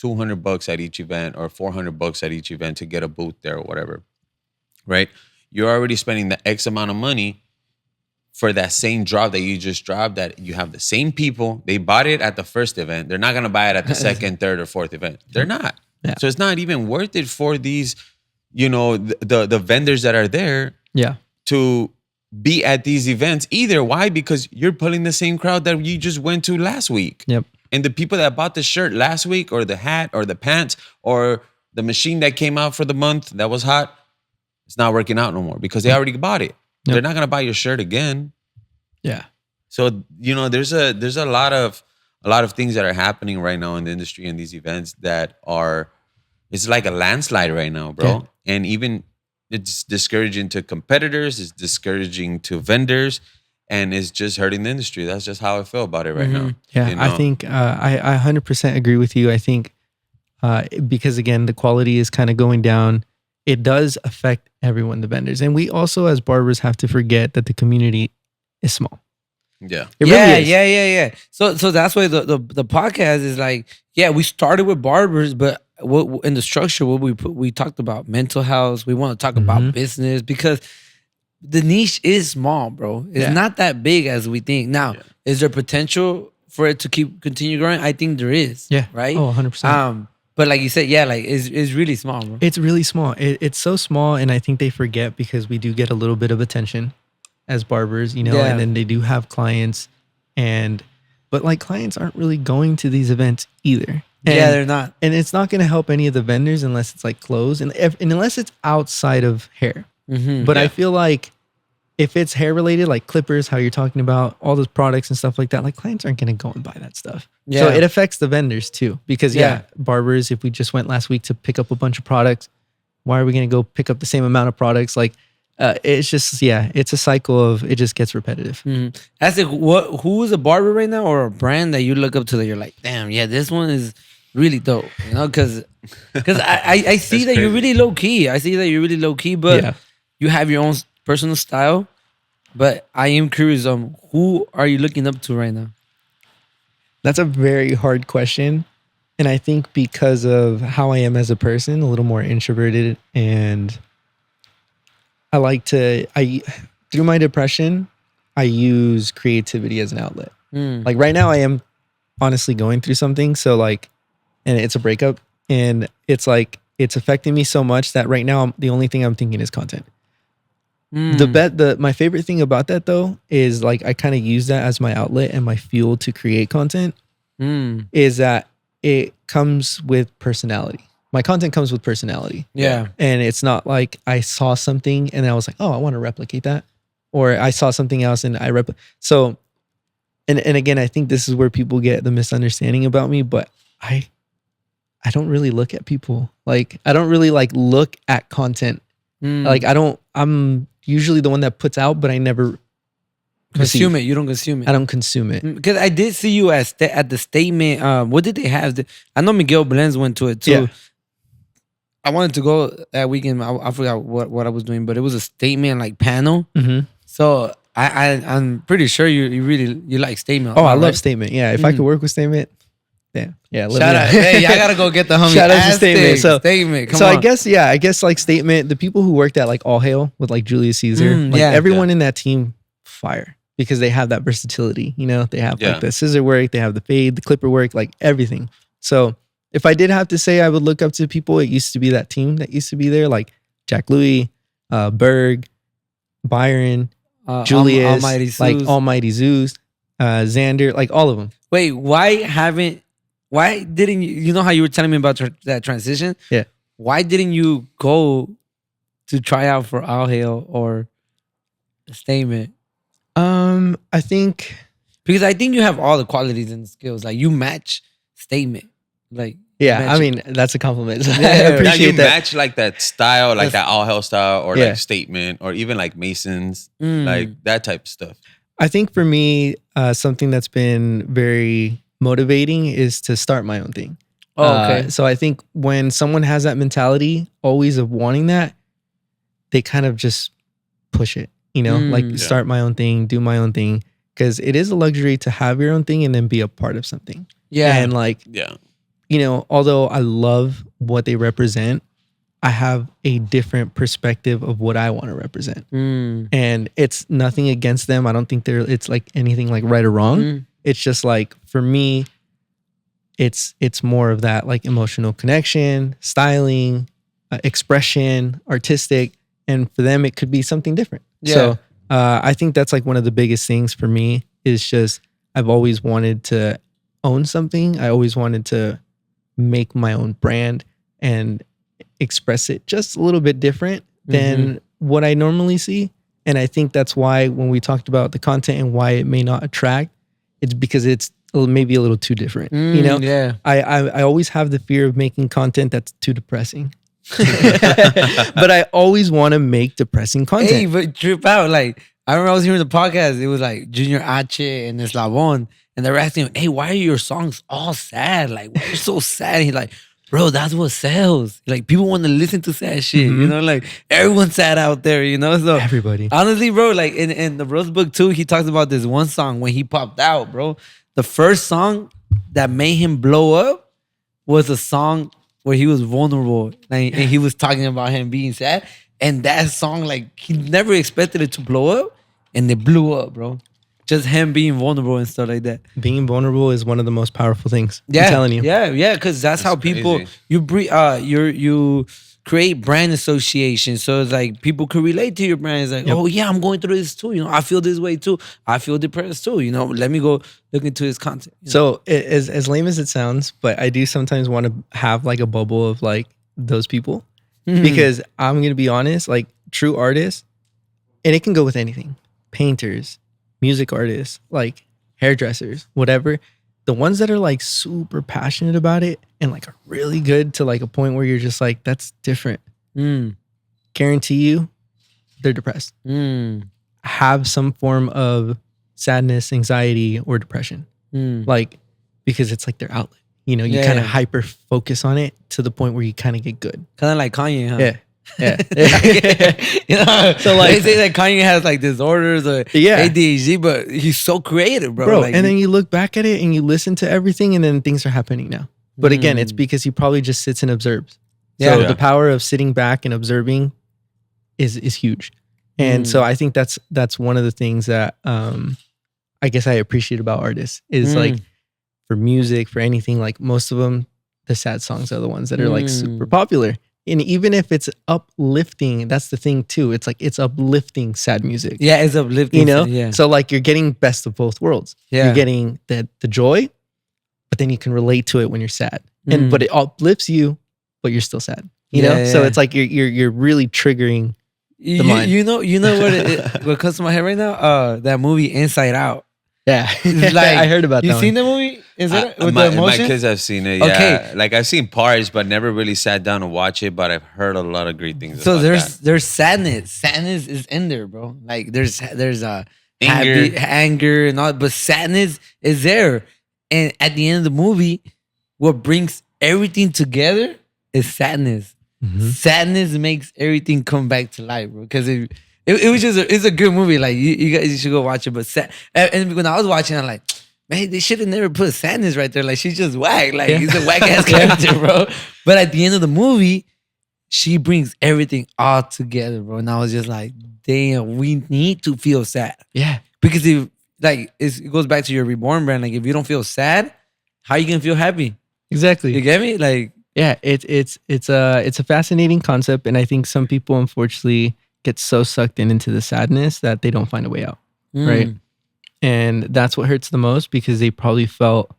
$200 at each event or $400 at each event to get a booth there or whatever, right? You're already spending the X amount of money for that same drop that you just dropped, that you have the same people. They bought it at the first event. They're not going to buy it at the second, third, or fourth event. They're not. Yeah. So it's not even worth it for these, the vendors that are there to be at these events either. Why? Because you're pulling the same crowd that you just went to last week. Yep. And the people that bought the shirt last week or the hat or the pants or the machine that came out for the month that was hot, it's not working out no more because they already bought it. They're not gonna buy your shirt again. Yeah. So there's a lot of things that are happening right now in the industry and these events that it's like a landslide right now, bro. Yeah. And even it's discouraging to competitors, it's discouraging to vendors, and it's just hurting the industry. That's just how I feel about it right now. Yeah, I think I 100% agree with you. I think because again, the quality is kind of going down. It does affect everyone, the vendors. And we also, as barbers, have to forget that the community is small. Yeah. It really is. Yeah. So that's why the podcast is like, we started with barbers, but what in the structure, what we talked about mental health. We want to talk about business because the niche is small, bro. It's not that big as we think. Now, is there potential for it to continue growing? I think there is. Yeah. Right? Oh, 100%. But like you said, it's really small, bro. It's really small. It's so small, and I think they forget because we do get a little bit of attention. as barbers, you know, Yeah. and then they do have clients, but like clients aren't really going to these events either. Yeah, And- they're not. and it's not going to help any of the vendors unless it's like clothes and unless it's outside of hair. Mm-hmm. But I feel like if it's hair related, like clippers, how you're talking about all those products and stuff like that, like clients aren't going to go and buy that stuff. So Yeah. it affects the vendors too, because barbers, if we just went last week to pick up a bunch of products, why are we going to go pick up the same amount of products? Like it's just, it's a cycle of, it just gets repetitive. That's it. Who is a barber right now, or a brand that you look up to that you're like, damn, yeah, this one is really dope, you know? Because I see that you're really low key. I see that you're really low key, but you have your own personal style. But I am curious, who are you looking up to right now? That's a very hard question. And I think because of how I am as a person, a little more introverted, and through my depression, I use creativity as an outlet. Like right now I am honestly going through something. So like, and it's a breakup, and it's like, it's affecting me so much that right now the only thing I'm thinking is content. My favorite thing about that though is like I kind of use that as my outlet and my fuel to create content. Is that it comes with personality. My content comes with personality. Yeah. And it's not like I saw something and I was like, oh, I want to replicate that, or I saw something else and so. And again, I think this is where people get the misunderstanding about me. But I don't really look at people. Like I don't really like look at content. Like I'm usually the one that puts out, but I never consume it. You don't consume it. I don't consume it. Because I did see you at the statement. What did they have? I know Miguel Blends went to it too. Yeah. I wanted to go that weekend. I forgot what I was doing, but it was a statement like panel. So I'm pretty sure you really like statement. Oh, I love statement. Yeah, if I could work with statement, yeah. Let me Shout out! know. Hey, I gotta go get the homie. Shout out to Statement. Aztecs, Statement. Come So on. I guess like statement, the people who worked at like All Hail with like Julius Caesar, like everyone in that team, fire, because they have that versatility. You know, they have like the scissor work, they have the fade, the clipper work, like everything. So if I did have to say I would look up to people, it used to be that team that used to be there, like Jack Louis, Berg, Byron, Julius, Almighty Zeus. like Almighty Zeus, Xander, like all of them. Wait, why didn't you know how you were telling me about that transition? Yeah. Why didn't you go to try out for All Hail or Statement? I think Because I think you have all the qualities and the skills. Like you match Statement. Like I mean that's a compliment. I Now you appreciate that. match like that style, like that all hell style, or Yeah. like statement, or even like Masons, like that type of stuff. I think for me, something that's been very motivating is to start my own thing. Oh, okay. So I think when someone has that mentality always of wanting that, they kind of just push it, you know, like start my own thing, do my own thing. Because it is a luxury to have your own thing and then be a part of something. Yeah. And like, you know, although I love what they represent, I have a different perspective of what I want to represent. And it's nothing against them. I don't think it's like anything like right or wrong. It's just like, for me, it's more of that like emotional connection, styling, expression, artistic. And for them, it could be something different. Yeah. So I think that's like one of the biggest things for me is just, I've always wanted to own something. I always wanted to make my own brand and express it just a little bit different than what I normally see. And I think that's why when we talked about the content and why it may not attract, it's because it's maybe a little too different. You know? Yeah. I always have the fear of making content that's too depressing. But I always want to make depressing content. Hey, but trip out. Like, I remember I was hearing the podcast. It was like Junior H and Eslavon. And they were asking him, hey, why are your songs all sad? Like, why are you so sad? And he's like, bro, that's what sells. Like, people want to listen to sad shit. You know, like, everyone's sad out there, you know? So, Everybody. honestly, bro, like, in the Rose book, too, he talks about this one song when he popped out, bro. The first song that made him blow up was a song where he was vulnerable. And he was talking about him being sad. And that song, like, he never expected it to blow up. And it blew up, bro. Just him being vulnerable and stuff like that. Being vulnerable is one of the most powerful things. Yeah, I'm telling you. Yeah, because that's how people crazy. you breathe. You create brand association. So it's like people could relate to your brand. It's like, oh yeah, I'm going through this too. I feel this way too. I feel depressed too. Let me go look into his content. So as lame as it sounds, but I do sometimes want to have like a bubble of like those people because I'm going to be honest, like true artists, and it can go with anything, painters, music artists, like hairdressers, whatever. The ones that are like super passionate about it and like are really good to like a point where you're just like, that's different. Guarantee you they're depressed. Have some form of sadness, anxiety, or depression. Like, because it's like their outlet. You kind of hyper focus on it to the point where you kind of get good. Kind of like Kanye, huh? Yeah. So like they say that Kanye has like disorders or ADHD, but he's so creative, bro. Like, and then you look back at it and you listen to everything, and then things are happening now. But again, it's because he probably just sits and observes. So the power of sitting back and observing is huge. And so I think that's one of the things that I guess I appreciate about artists is like for music, for anything, like most of them, the sad songs are the ones that are like super popular. And even if it's uplifting, that's the thing too. It's like it's uplifting sad music. Yeah, it's uplifting. So like you're getting best of both worlds. Yeah. You're getting the joy, but then you can relate to it when you're sad. And but it uplifts you, but you're still sad. You know? So it's like you're really triggering the mind. You know what comes to my head right now? That movie Inside Out. Yeah. Like, I heard about that. You seen the movie? Is it with the my emotion? kids have seen it. Yeah. Okay. Like I've seen parts, but never really sat down to watch it. But I've heard a lot of great things. So about there's sadness. Sadness is in there, bro. Like there's Anger. and all, but sadness is there. And at the end of the movie, what brings everything together is sadness. Sadness makes everything come back to life, bro. Because it was just it's a good movie. Like you guys should go watch it. But and when I was watching, I'm like, man, they should have never put sadness right there. Like she's just whack. Like he's a whack ass character, bro. But at the end of the movie, she brings everything all together, bro. And I was just like, damn, we need to feel sad. Yeah. Because it goes back to your reborn brand. Like if you don't feel sad, how you gonna feel happy? Exactly. You get me? Like yeah, it's a fascinating concept, and I think some people unfortunately get so sucked into the sadness that they don't find a way out, right? And that's what hurts the most because they probably felt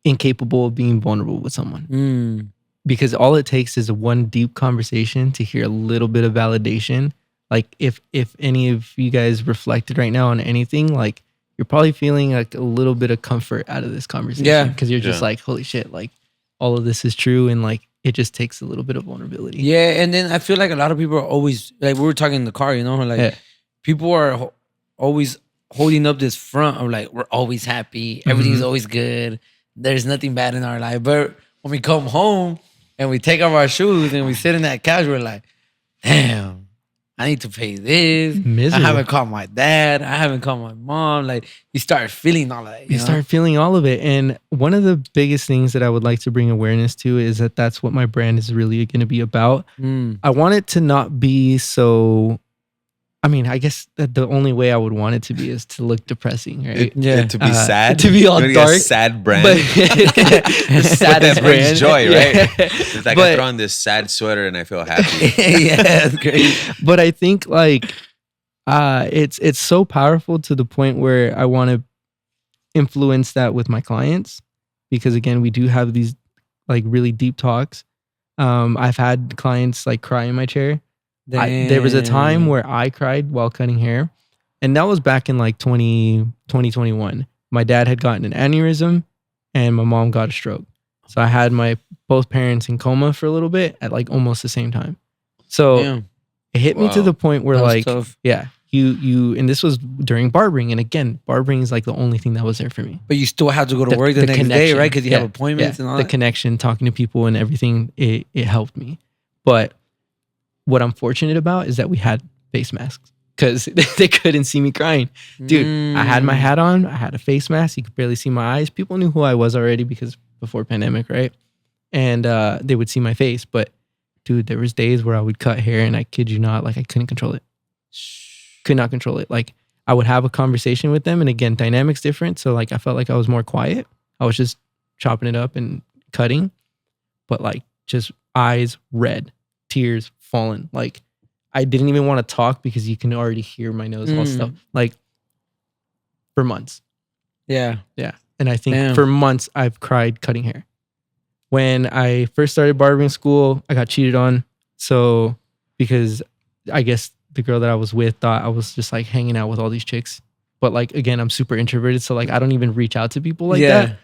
incapable of being vulnerable with someone. Because all it takes is one deep conversation to hear a little bit of validation. Like if any of you guys reflected right now on anything, like you're probably feeling like a little bit of comfort out of this conversation. Yeah. Because you're just like, holy shit, like all of this is true. And like, it just takes a little bit of vulnerability. Yeah. And then I feel like a lot of people are always, like we were talking in the car, like people are always holding up this front of like, we're always happy. Everything's always good. There's nothing bad in our life. But when we come home and we take off our shoes and we sit in that couch, we're like, damn, I need to pay this. Miserable. I haven't called my dad. I haven't called my mom. Like you start feeling all of that. You start feeling all of it. And one of the biggest things that I would like to bring awareness to is that that's what my brand is really going to be about. I want it to not be so... I mean, I guess that the only way I would want it to be is to look depressing, right? To be sad. To be all dark. A sad brand. But the saddest that brings brand. joy, right? Yeah. It's like I throw on this sad sweater and I feel happy. Yeah, that's great. But I think like it's so powerful to the point where I want to influence that with my clients. Because again, we do have these like really deep talks. I've had clients like cry in my chair. There was a time where I cried while cutting hair, and that was back in like 2021. My dad had gotten an aneurysm and my mom got a stroke. So I had my both parents in coma for a little bit at like almost the same time. So it hit me to the point where like, tough. You, and this was during barbering. And again, barbering is like the only thing that was there for me. But you still have to go to work the next day, right? Because you have appointments and all that. The connection, talking to people and everything, it helped me. But what I'm fortunate about is that we had face masks because they couldn't see me crying. Dude, I had my hat on. I had a face mask. You could barely see my eyes. People knew who I was already because before pandemic, right? And they would see my face. But dude, there was days where I would cut hair and I kid you not, like I couldn't control it. Could not control it. Like I would have a conversation with them. And again, dynamics different. So like I felt like I was more quiet. I was just chopping it up and cutting. But like just eyes red. tears falling. Like I didn't even want to talk because you can already hear my nose all stuff. Like for months. Yeah. Yeah. And I think Damn. for months I've cried cutting hair. When I first started barbering school, I got cheated on. So because I guess the girl that I was with thought I was just like hanging out with all these chicks. But like, again, I'm super introverted. So like, I don't even reach out to people like that.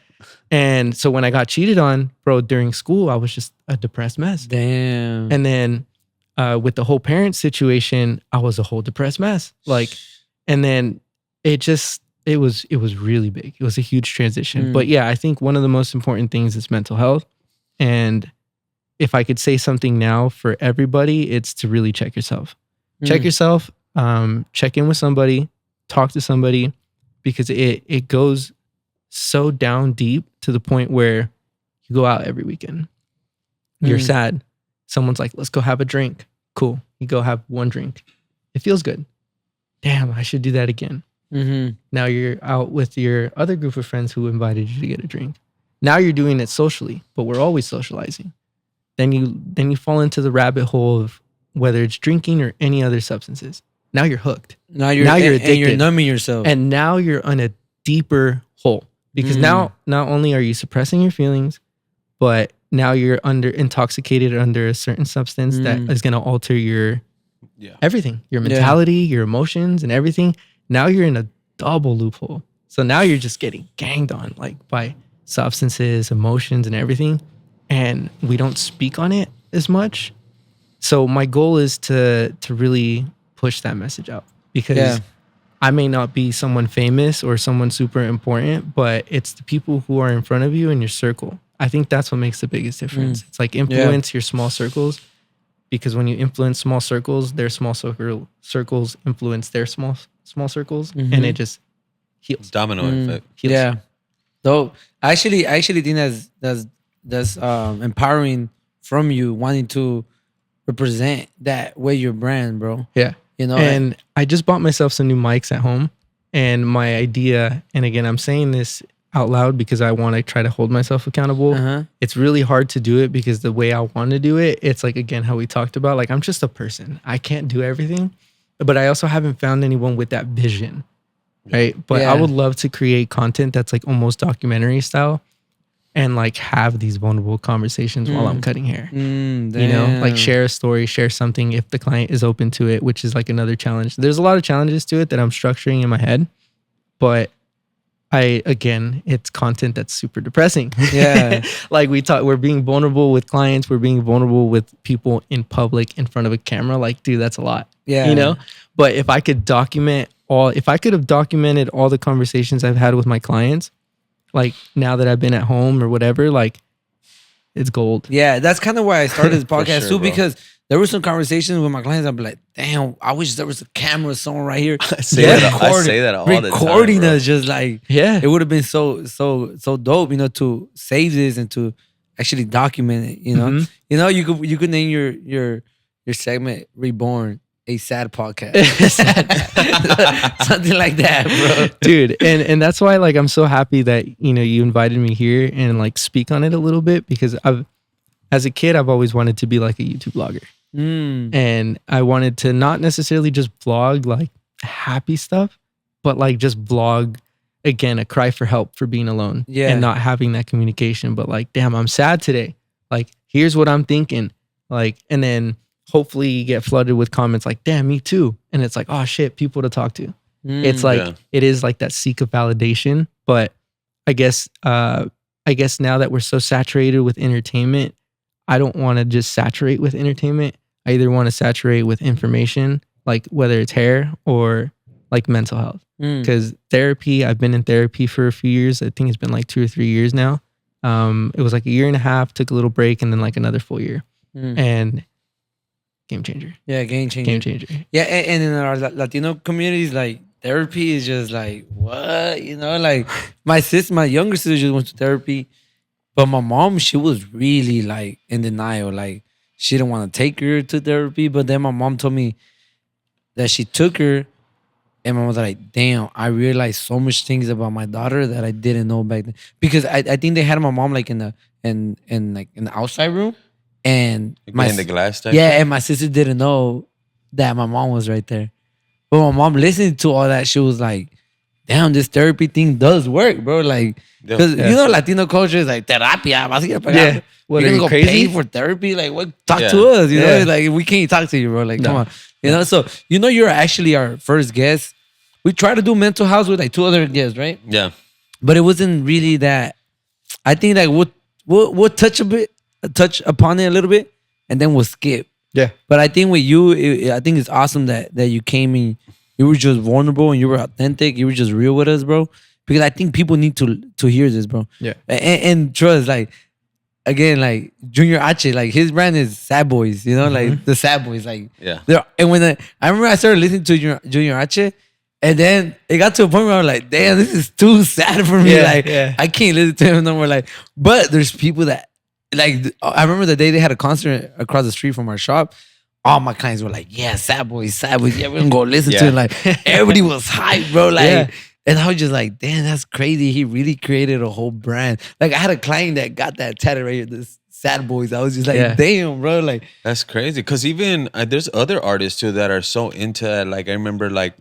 And so when I got cheated on, bro, during school, I was just a depressed mess. Damn. And then with the whole parent situation, I was a whole depressed mess. Like, and then it was really big. It was a huge transition. But yeah, I think one of the most important things is mental health. And if I could say something now for everybody, it's to really check yourself. Check yourself, check in with somebody, talk to somebody, because it goes so down deep to the point where you go out every weekend. You're sad. Someone's like, let's go have a drink. Cool. You go have one drink. It feels good. Damn, I should do that again. Now you're out with your other group of friends who invited you to get a drink. Now you're doing it socially, but we're always socializing. Then you fall into the rabbit hole of whether it's drinking or any other substances. Now you're hooked. Now you're addicted. And you're numbing yourself. And now you're on a deeper hole. Because now not only are you suppressing your feelings, but now you're intoxicated under a certain substance that is going to alter your everything, your mentality, your emotions, and everything. Now you're in a double loophole. So now you're just getting ganged on like by substances, emotions, and everything. And we don't speak on it as much. So my goal is to really push that message out, because I may not be someone famous or someone super important, but it's the people who are in front of you in your circle. I think that's what makes the biggest difference. It's like influence your small circles, because when you influence small circles, their small circles influence their small circles, and it just heals. Domino effect. Heals. Yeah. So I actually think that's empowering from you, wanting to represent that with your brand, bro. Yeah. You know, and I just bought myself some new mics at home, and my idea, and again, I'm saying this out loud because I want to try to hold myself accountable. It's really hard to do it because the way I want to do it, it's like, again, how we talked about, like, I'm just a person. I can't do everything, but I also haven't found anyone with that vision, right? But I would love to create content that's like almost documentary style, and like have these vulnerable conversations while I'm cutting hair. You know, like share a story, share something if the client is open to it, which is like another challenge. There's a lot of challenges to it that I'm structuring in my head, but it's content that's super depressing. Yeah. Like we're being vulnerable with clients, we're being vulnerable with people in public in front of a camera. Like, dude, that's a lot. Yeah. You know? But if I could have documented all the conversations I've had with my clients, like now that I've been at home or whatever, like it's gold. Yeah, that's kind of why I started this podcast sure, too, bro. because there were some conversations with my clients. I'd be like, damn, I wish there was a camera somewhere right here. I say that all the time, recording bro. us, just like, it would have been so dope, you know, to save this and to actually document it. You know, you know, you could name your segment "Reborn." A sad podcast. Something like that, bro. Dude, and that's why like I'm so happy that, you know, you invited me here and like speak on it a little bit, because as a kid I've always wanted to be like a YouTube blogger. And I wanted to not necessarily just vlog like happy stuff, but like just vlog, again, a cry for help for being alone and not having that communication. But like, damn, I'm sad today. Like, here's what I'm thinking. Like, and then hopefully you get flooded with comments like, damn, me too. And it's like, oh shit, people to talk to. It's like, it is like that seek of validation. But I guess now that we're so saturated with entertainment, I don't want to just saturate with entertainment. I either want to saturate with information, like whether it's hair or like mental health. Because therapy, I've been in therapy for a few years. I think it's been like 2 or 3 years now. It was like a year and a half, took a little break, and then like another full year. And game changer. Yeah, game changer. Game changer. Yeah, and in our Latino communities, like therapy is just like, what? You know, like my younger sister just went to therapy, but my mom, she was really like in denial. Like she didn't want to take her to therapy, but then my mom told me that she took her, and my mom was like, damn, I realized so much things about my daughter that I didn't know back then. Because I think they had my mom like in the outside room. And Behind the glass type yeah, thing? and my sister didn't know that my mom was right there. But my mom listening to all that, she was like, damn, this therapy thing does work, bro. Like, because you know, Latino culture is like, terapia, vas a ir a pagar. Yeah. What, You're are gonna you go crazy? pay for therapy? Like, what? Talk Yeah. to us, you know? Yeah. Like, we can't talk to you, bro. Like, No. come on. You know, so, you know, you're actually our first guest. We tried to do mental health with like 2 other guests, right? Yeah. But it wasn't really that. I think like we'll touch upon it a little bit, and then we'll skip. Yeah. But I think with you, I think it's awesome that you came in. You were just vulnerable and you were authentic. You were just real with us, bro. Because I think people need to hear this, bro. Yeah. And trust, like, again, like Junior H, like his brand is Sad Boys, you know, like the Sad Boys, like Yeah. And when I remember I started listening to Junior H, and then it got to a point where I was like, damn, this is too sad for me. Yeah, Like, yeah. I can't listen to him no more. Like, but there's people that, like, I remember the day they had a concert across the street from our shop. All my clients were like, yeah, Sad Boys. Yeah, we're gonna go listen to Yeah. it. Like, everybody was hyped, bro. Like, Yeah. and I was just like, damn, that's crazy. He really created a whole brand. Like, I had a client that got that tattoo right here, this Sad Boys. I was just like, Yeah. damn, bro. Like, That's crazy. Because even there's other artists too that are so into it. Like, I remember like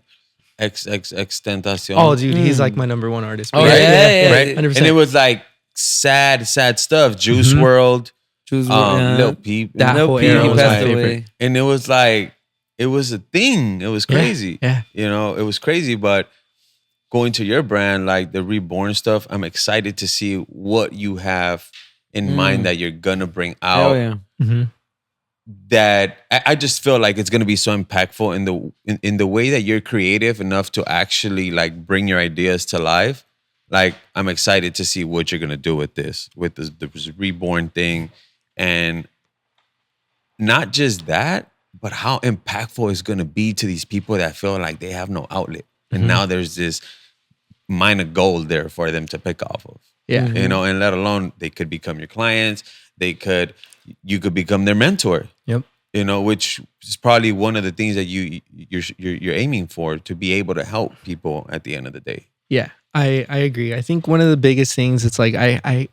XXXTentacion. Oh, dude, he's like my number one artist. Oh, Right? yeah. Right? 100%. And it was like sad stuff. Juice WRLD, Lil Peep. That Lil whole Peep, era he was passed my away. favorite. And it was like, it was a thing. It was crazy. Yeah. You know, it was crazy. But going to your brand, like the Reborn stuff, I'm excited to see what you have in mind that you're gonna bring out. Oh, yeah. Mm-hmm. That I just feel like it's gonna be so impactful in the way that you're creative enough to actually like bring your ideas to life. Like, I'm excited to see what you're gonna do with this Reborn thing, and not just that, but how impactful it's gonna be to these people that feel like they have no outlet, and now there's this mine of gold there for them to pick off of. Yeah. You know, and let alone they could become your clients. You could become their mentor. Yep. You know, which is probably one of the things that you're aiming for, to be able to help people at the end of the day. Yeah, I agree. I think one of the biggest things, it's like I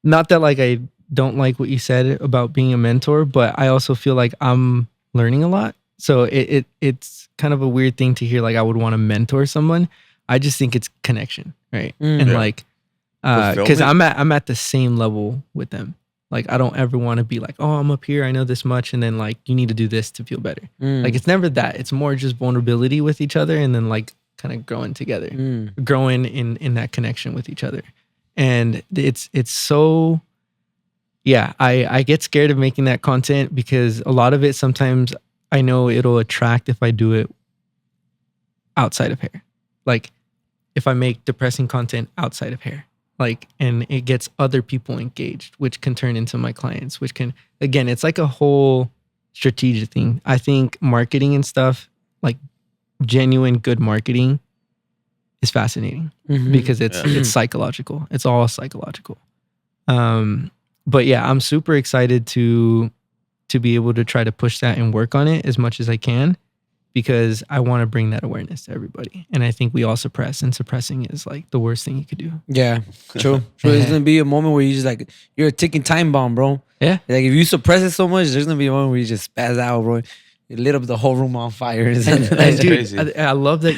not that like I don't like what you said about being a mentor, but I also feel like I'm learning a lot. So it's kind of a weird thing to hear, like I would want to mentor someone. I just think it's connection, right? And Yeah. like because Fulfillment. I'm at the same level with them. Like, I don't ever want to be like, oh, I'm up here, I know this much, and then like you need to do this to feel better. Like, it's never that. It's more just vulnerability with each other, and then like kind of growing together, growing in that connection with each other. And it's so, yeah, I get scared of making that content because a lot of it sometimes I know it'll attract if I do it outside of hair. Like, if I make depressing content outside of hair, like, and it gets other people engaged, which can turn into my clients, which can, again, it's like a whole strategic thing. I think marketing and stuff, like genuine good marketing, is fascinating because it's psychological. It's all psychological. But yeah, I'm super excited to be able to try to push that and work on it as much as I can, because I want to bring that awareness to everybody. And I think we all suppress, and suppressing is like the worst thing you could do. Yeah, true. There's gonna be a moment where you just like, you're a ticking time bomb, bro. Yeah. Like, if you suppress it so much, there's gonna be a moment where you just spaz out, bro. You lit up the whole room on fire. And That's dude, crazy. I love that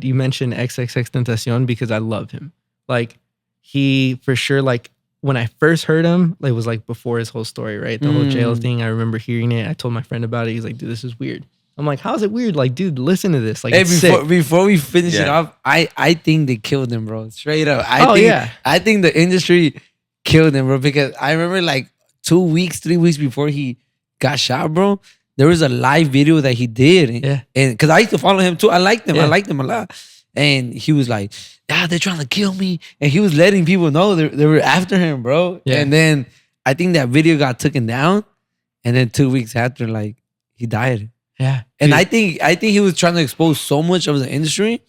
you mentioned XXXTentacion, because I love him. Like, he for sure, like when I first heard him, it was like before his whole story, right? The whole jail thing. I remember hearing it. I told my friend about it. He's like, dude, this is weird. I'm like, how's it weird? Like, dude, listen to this. Like, Hey, it's sick. before we finish it Yeah. off, I think they killed him, bro. Straight up. I think the industry killed him, bro. Because I remember like 3 weeks before he got shot, bro, there was a live video that he did. Yeah. And because I used to follow him too. I liked him. Yeah. I liked him a lot. And he was like, they're trying to kill me. And he was letting people know they were after him, bro. Yeah. And then I think that video got taken down. And then 2 weeks after, like, he died. Yeah. And Dude, I think he was trying to expose so much of the industry,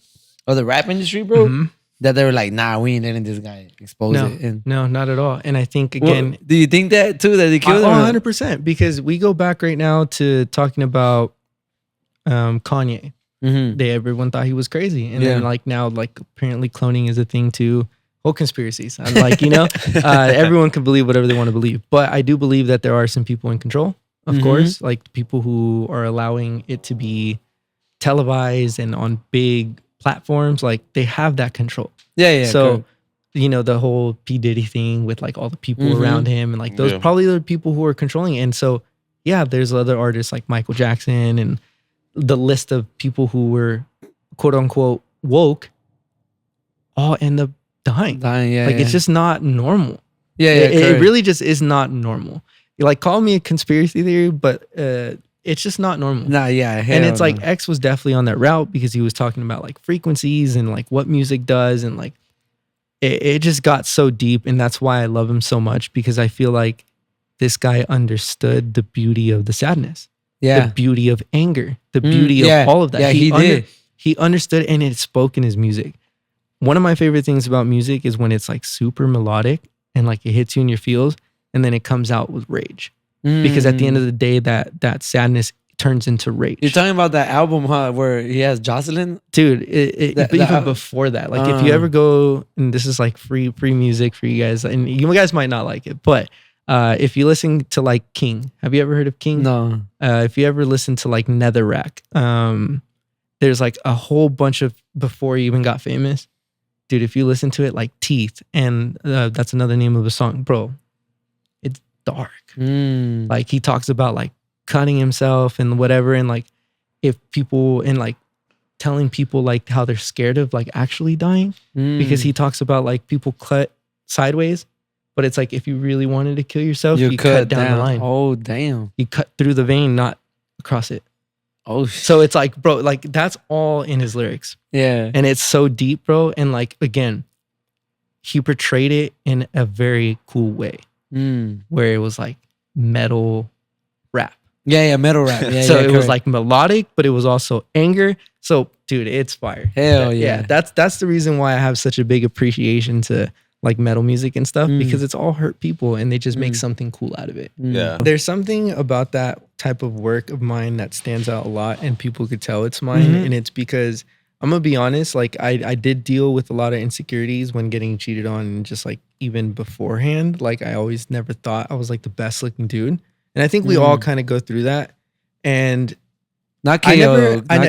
of the rap industry, bro, that they were like, nah, we ain't letting this guy expose no, it. And no, not at all. And I think, well, again, do you think that too, that they killed him? 100%, because we go back right now to talking about Kanye. Mm-hmm. Everyone thought he was crazy, and then like now, like apparently cloning is a thing too. whole conspiracies. I'm like, everyone can believe whatever they want to believe. But I do believe that there are some people in control, of course, like people who are allowing it to be televised and on big platforms. Like they have that control. Yeah. So, the whole P. Diddy thing with like all the people around him and like those probably the people who are controlling it. And so, yeah, there's other artists like Michael Jackson and the list of people who were quote unquote woke all end up dying. It's just not normal. It really just is not normal. You like call me a conspiracy theory, but it's just not normal. And it's like X was definitely on that route because he was talking about like frequencies and like what music does, and like it just got so deep. And that's why I love him so much, because I feel like this guy understood the beauty of the sadness, the beauty of anger, the beauty of all of that. He understood, and it spoke in his music. One of my favorite things about music is when it's like super melodic and like it hits you in your feels, and then it comes out with rage. Because at the end of the day, that sadness turns into rage. You're talking about that album, huh, where he has Jocelyn? Dude, even before that, like if you ever go, and this is like free music for you guys, and you guys might not like it, but if you listen to like King, have you ever heard of King? No. If you ever listen to like Netherrack, there's like a whole bunch of, before he even got famous, dude, if you listen to it, like Teeth, and that's another name of a song, bro, it's dark. Like he talks about like cutting himself and whatever, and like if people, and like telling people like how they're scared of like actually dying, because he talks about like people cut sideways, but it's like if you really wanted to kill yourself, you cut down the line. Oh damn! You cut through the vein, not across it. Oh, so it's like, bro, like that's all in his lyrics. Yeah. And it's so deep, bro. And like, again, he portrayed it in a very cool way, where it was like metal rap. Yeah, metal rap. So it was like melodic, but it was also anger. So dude, it's fire. Hell yeah. That's the reason why I have such a big appreciation to like metal music and stuff, because it's all hurt people and they just make something cool out of it. Yeah. There's something about that type of work of mine that stands out a lot, and people could tell it's mine. And it's because I'm gonna be honest, like I did deal with a lot of insecurities when getting cheated on, and just like even beforehand, like I always never thought I was like the best looking dude. And I think we all kind of go through that. And not KO. And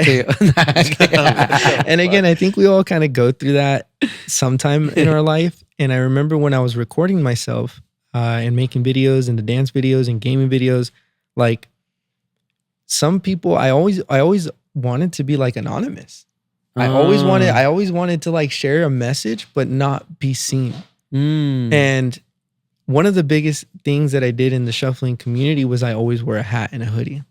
again, I think we all kind of go through that sometime in our life. And I remember when I was recording myself and making videos and the dance videos and gaming videos, like some people, I always wanted to be like anonymous. I always wanted to like share a message, but not be seen. And one of the biggest things that I did in the shuffling community was I always wore a hat and a hoodie.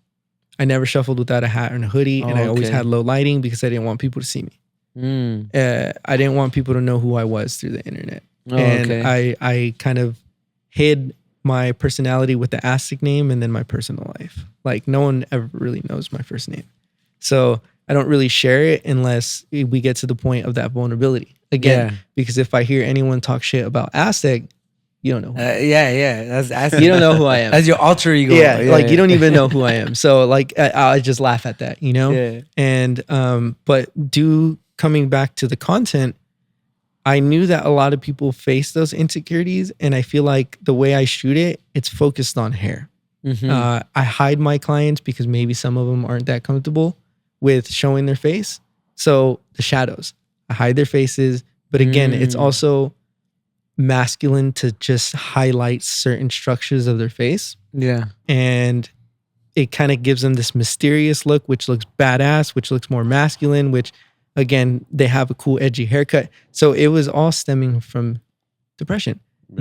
I never shuffled without a hat and a hoodie, and I always had low lighting because I didn't want people to see me. I didn't want people to know who I was through the internet. I kind of hid my personality with the ASTIC name and then my personal life. Like no one ever really knows my first name. So I don't really share it unless we get to the point of that vulnerability. Again, because if I hear anyone talk shit about ASTIC, you don't know. That's ASTIC. You don't know who I am. That's your alter ego. You don't even know who I am. So like I just laugh at that, you know? Yeah. And but coming back to the content, I knew that a lot of people face those insecurities, and I feel like the way I shoot it, it's focused on hair. I hide my clients because maybe some of them aren't that comfortable with showing their face. So the shadows, I hide their faces. But again, it's also masculine to just highlight certain structures of their face. Yeah. And it kind of gives them this mysterious look, which looks badass, which looks more masculine, which again, they have a cool edgy haircut. So it was all stemming from depression.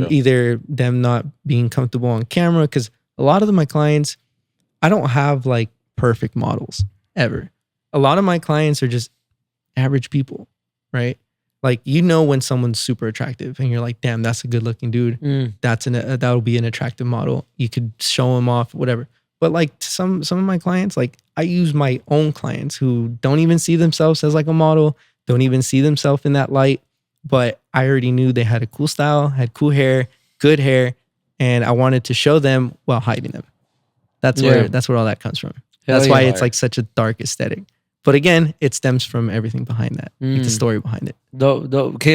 Either them not being comfortable on camera, because a lot of my clients, I don't have like perfect models ever. A lot of my clients are just average people, right? Like, you know, when someone's super attractive and you're like, damn, that's a good looking dude. That'll be an attractive model. You could show him off, whatever. But like some of my clients, like I use my own clients who don't even see themselves as like a model, don't even see themselves in that light. But I already knew they had a cool style, had cool hair, good hair, and I wanted to show them while hiding them. That's where all that comes from. That's why it's like such a dark aesthetic. But again, it stems from everything behind that, like the story behind it. KO,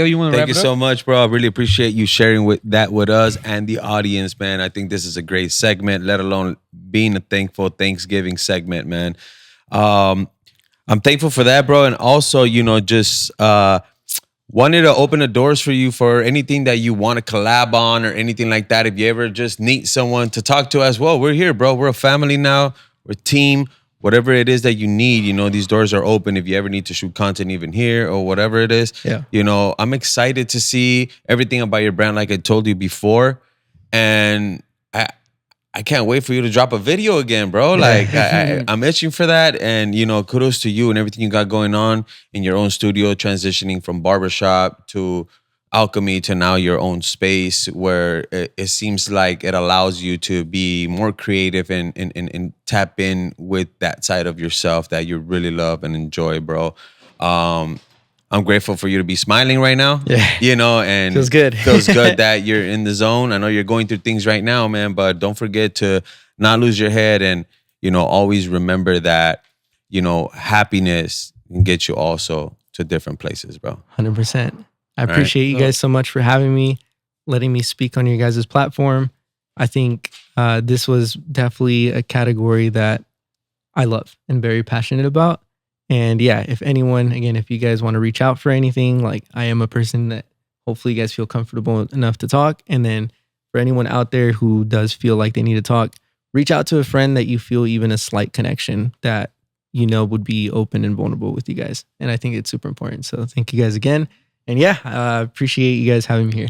you want to wrap Thank you it up? so much, bro. I really appreciate you sharing with us and the audience, man. I think this is a great segment, let alone being a thankful Thanksgiving segment, man. I'm thankful for that, bro. And also, just wanted to open the doors for you for anything that you want to collab on or anything like that. If you ever just need someone to talk to as well, we're here, bro. We're a family now. We're a team. Whatever it is that you need, these doors are open if you ever need to shoot content even here or whatever it is. Yeah. I'm excited to see everything about your brand like I told you before. And I can't wait for you to drop a video again, bro. Like I'm itching for that. And, kudos to you and everything you got going on in your own studio, transitioning from barbershop to alchemy to now your own space where it seems like it allows you to be more creative and tap in with that side of yourself that you really love and enjoy, bro. I'm grateful for you to be smiling right now. Yeah. And Feels good. Feels good that you're in the zone. I know you're going through things right now, man, but don't forget to not lose your head and, always remember that, happiness can get you also to different places, bro. 100%. I appreciate you guys so much for having me, letting me speak on your guys' platform. I think this was definitely a category that I love and very passionate about. And yeah, if anyone, again, if you guys want to reach out for anything, like I am a person that hopefully you guys feel comfortable enough to talk. And then for anyone out there who does feel like they need to talk, reach out to a friend that you feel even a slight connection that would be open and vulnerable with you guys. And I think it's super important. So thank you guys again. And yeah, I appreciate you guys having me here.